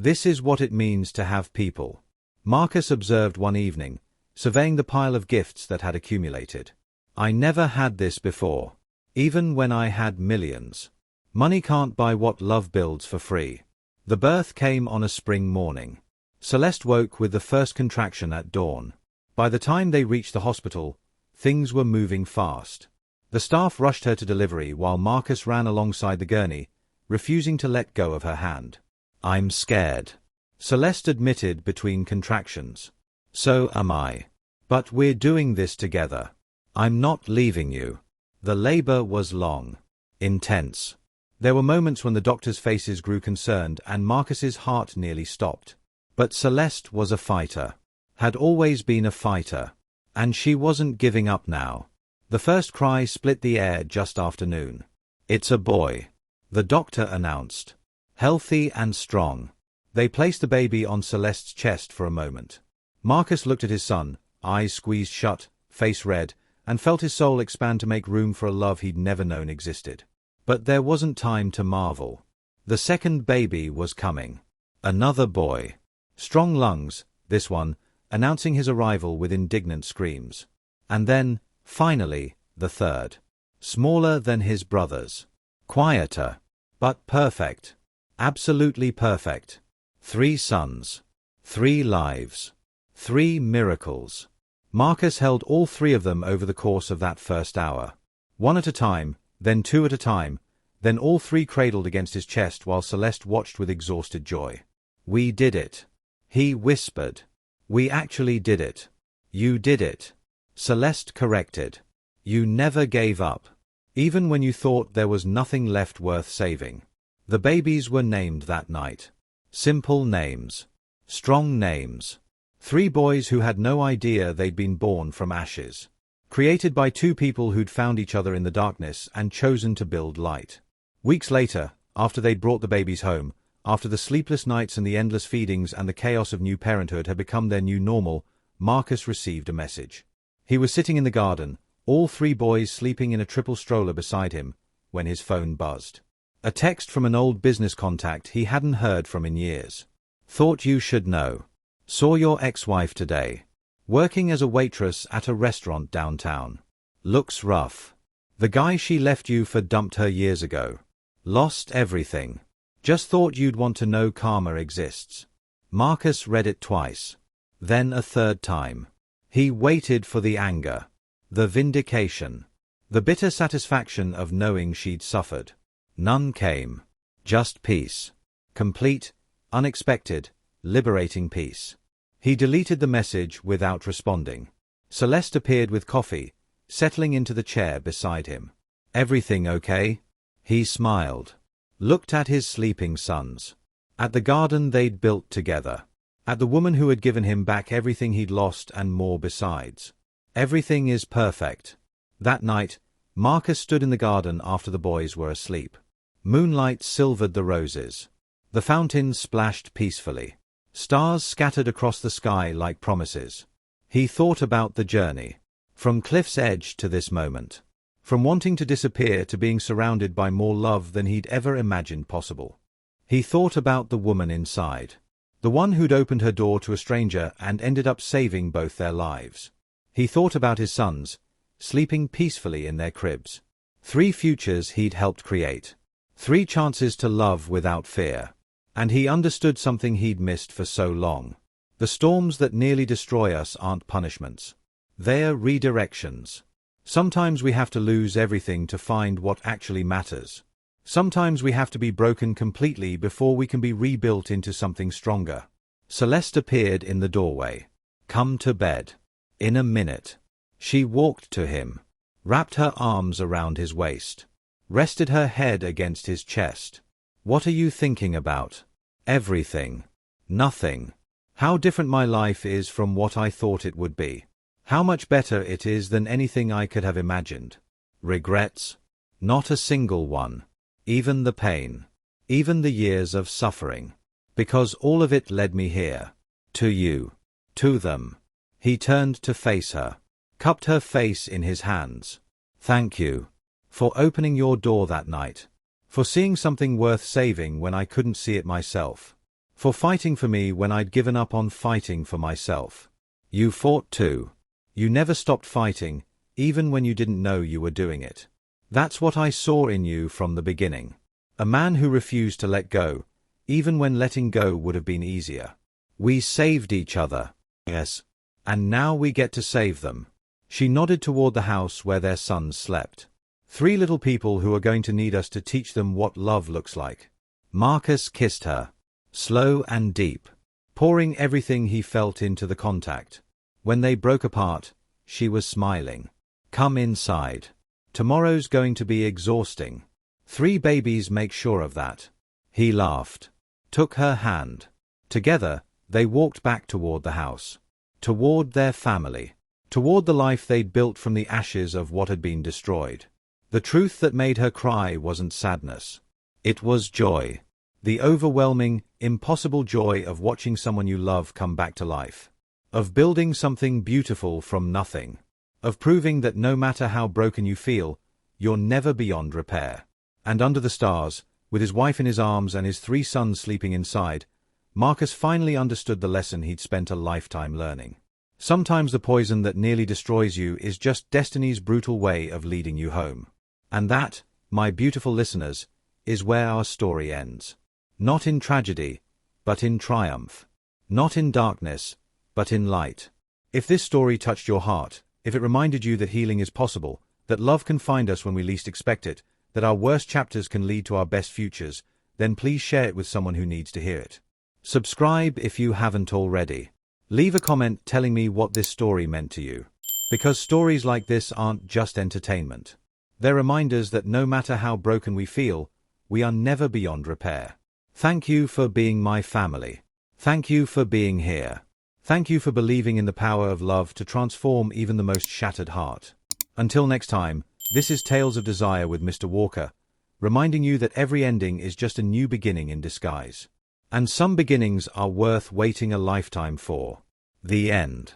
This is what it means to have people, Marcus observed one evening, surveying the pile of gifts that had accumulated. I never had this before. Even when I had millions. Money can't buy what love builds for free. The birth came on a spring morning. Celeste woke with the first contraction at dawn. By the time they reached the hospital, things were moving fast. The staff rushed her to delivery while Marcus ran alongside the gurney, refusing to let go of her hand. I'm scared, Celeste admitted between contractions. So am I. But we're doing this together. I'm not leaving you. The labor was long. Intense. There were moments when the doctors' faces grew concerned and Marcus's heart nearly stopped. But Celeste was a fighter. Had always been a fighter. And she wasn't giving up now. The first cry split the air just after noon. It's a boy, the doctor announced. Healthy and strong. They placed the baby on Celeste's chest for a moment. Marcus looked at his son, eyes squeezed shut, face red, and felt his soul expand to make room for a love he'd never known existed. But there wasn't time to marvel. The second baby was coming. Another boy. Strong lungs, this one, announcing his arrival with indignant screams. And then, finally, the third. Smaller than his brothers. Quieter. But perfect. Absolutely perfect. 3 sons. 3 lives. 3 miracles. Marcus held all 3 of them over the course of that first hour. 1 at a time, then 2 at a time, then all 3 cradled against his chest while Celeste watched with exhausted joy. We did it. He whispered. We actually did it. You did it. Celeste corrected. You never gave up. Even when you thought there was nothing left worth saving. The babies were named that night. Simple names. Strong names. 3 boys who had no idea they'd been born from ashes. Created by 2 people who'd found each other in the darkness and chosen to build light. Weeks later, after they'd brought the babies home, after the sleepless nights and the endless feedings and the chaos of new parenthood had become their new normal, Marcus received a message. He was sitting in the garden, all 3 boys sleeping in a triple stroller beside him, when his phone buzzed. A text from an old business contact he hadn't heard from in years. Thought you should know. Saw your ex-wife today. Working as a waitress at a restaurant downtown. Looks rough. The guy she left you for dumped her years ago. Lost everything. Just thought you'd want to know karma exists. Marcus read it twice. Then a third time. He waited for the anger. The vindication. The bitter satisfaction of knowing she'd suffered. None came. Just peace. Complete, unexpected, liberating peace. He deleted the message without responding. Celeste appeared with coffee, settling into the chair beside him. Everything okay? He smiled. Looked at his sleeping sons. At the garden they'd built together. At the woman who had given him back everything he'd lost and more besides. Everything is perfect. That night, Marcus stood in the garden after the boys were asleep. Moonlight silvered the roses. The fountain splashed peacefully. Stars scattered across the sky like promises. He thought about the journey. From cliff's edge to this moment. From wanting to disappear to being surrounded by more love than he'd ever imagined possible. He thought about the woman inside. The one who'd opened her door to a stranger and ended up saving both their lives. He thought about his sons, sleeping peacefully in their cribs. 3 futures he'd helped create. 3 chances to love without fear. And he understood something he'd missed for so long. The storms that nearly destroy us aren't punishments. They're redirections. Sometimes we have to lose everything to find what actually matters. Sometimes we have to be broken completely before we can be rebuilt into something stronger. Celeste appeared in the doorway. Come to bed. In a minute. She walked to him. Wrapped her arms around his waist. Rested her head against his chest. What are you thinking about? Everything. Nothing. How different my life is from what I thought it would be. How much better it is than anything I could have imagined. Regrets? Not a single one. Even the pain. Even the years of suffering. Because all of it led me here. To you. To them. He turned to face her. Cupped her face in his hands. Thank you. For opening your door that night. For seeing something worth saving when I couldn't see it myself. For fighting for me when I'd given up on fighting for myself. You fought too. You never stopped fighting, even when you didn't know you were doing it. That's what I saw in you from the beginning. A man who refused to let go, even when letting go would have been easier. We saved each other. Yes. And now we get to save them. She nodded toward the house where their sons slept. 3 little people who are going to need us to teach them what love looks like. Marcus kissed her. Slow and deep. Pouring everything he felt into the contact. When they broke apart, she was smiling. Come inside. Tomorrow's going to be exhausting. 3 babies make sure of that. He laughed. Took her hand. Together, they walked back toward the house. Toward their family. Toward the life they'd built from the ashes of what had been destroyed. The truth that made her cry wasn't sadness. It was joy. The overwhelming, impossible joy of watching someone you love come back to life. Of building something beautiful from nothing. Of proving that no matter how broken you feel, you're never beyond repair. And under the stars, with his wife in his arms and his 3 sons sleeping inside, Marcus finally understood the lesson he'd spent a lifetime learning. Sometimes the poison that nearly destroys you is just destiny's brutal way of leading you home. And that, my beautiful listeners, is where our story ends. Not in tragedy, but in triumph. Not in darkness, but in light. If this story touched your heart, if it reminded you that healing is possible, that love can find us when we least expect it, that our worst chapters can lead to our best futures, then please share it with someone who needs to hear it. Subscribe if you haven't already. Leave a comment telling me what this story meant to you. Because stories like this aren't just entertainment. They're reminders that no matter how broken we feel, we are never beyond repair. Thank you for being my family. Thank you for being here. Thank you for believing in the power of love to transform even the most shattered heart. Until next time, this is Tales of Desire with Mr. Walker, reminding you that every ending is just a new beginning in disguise. And some beginnings are worth waiting a lifetime for. The end.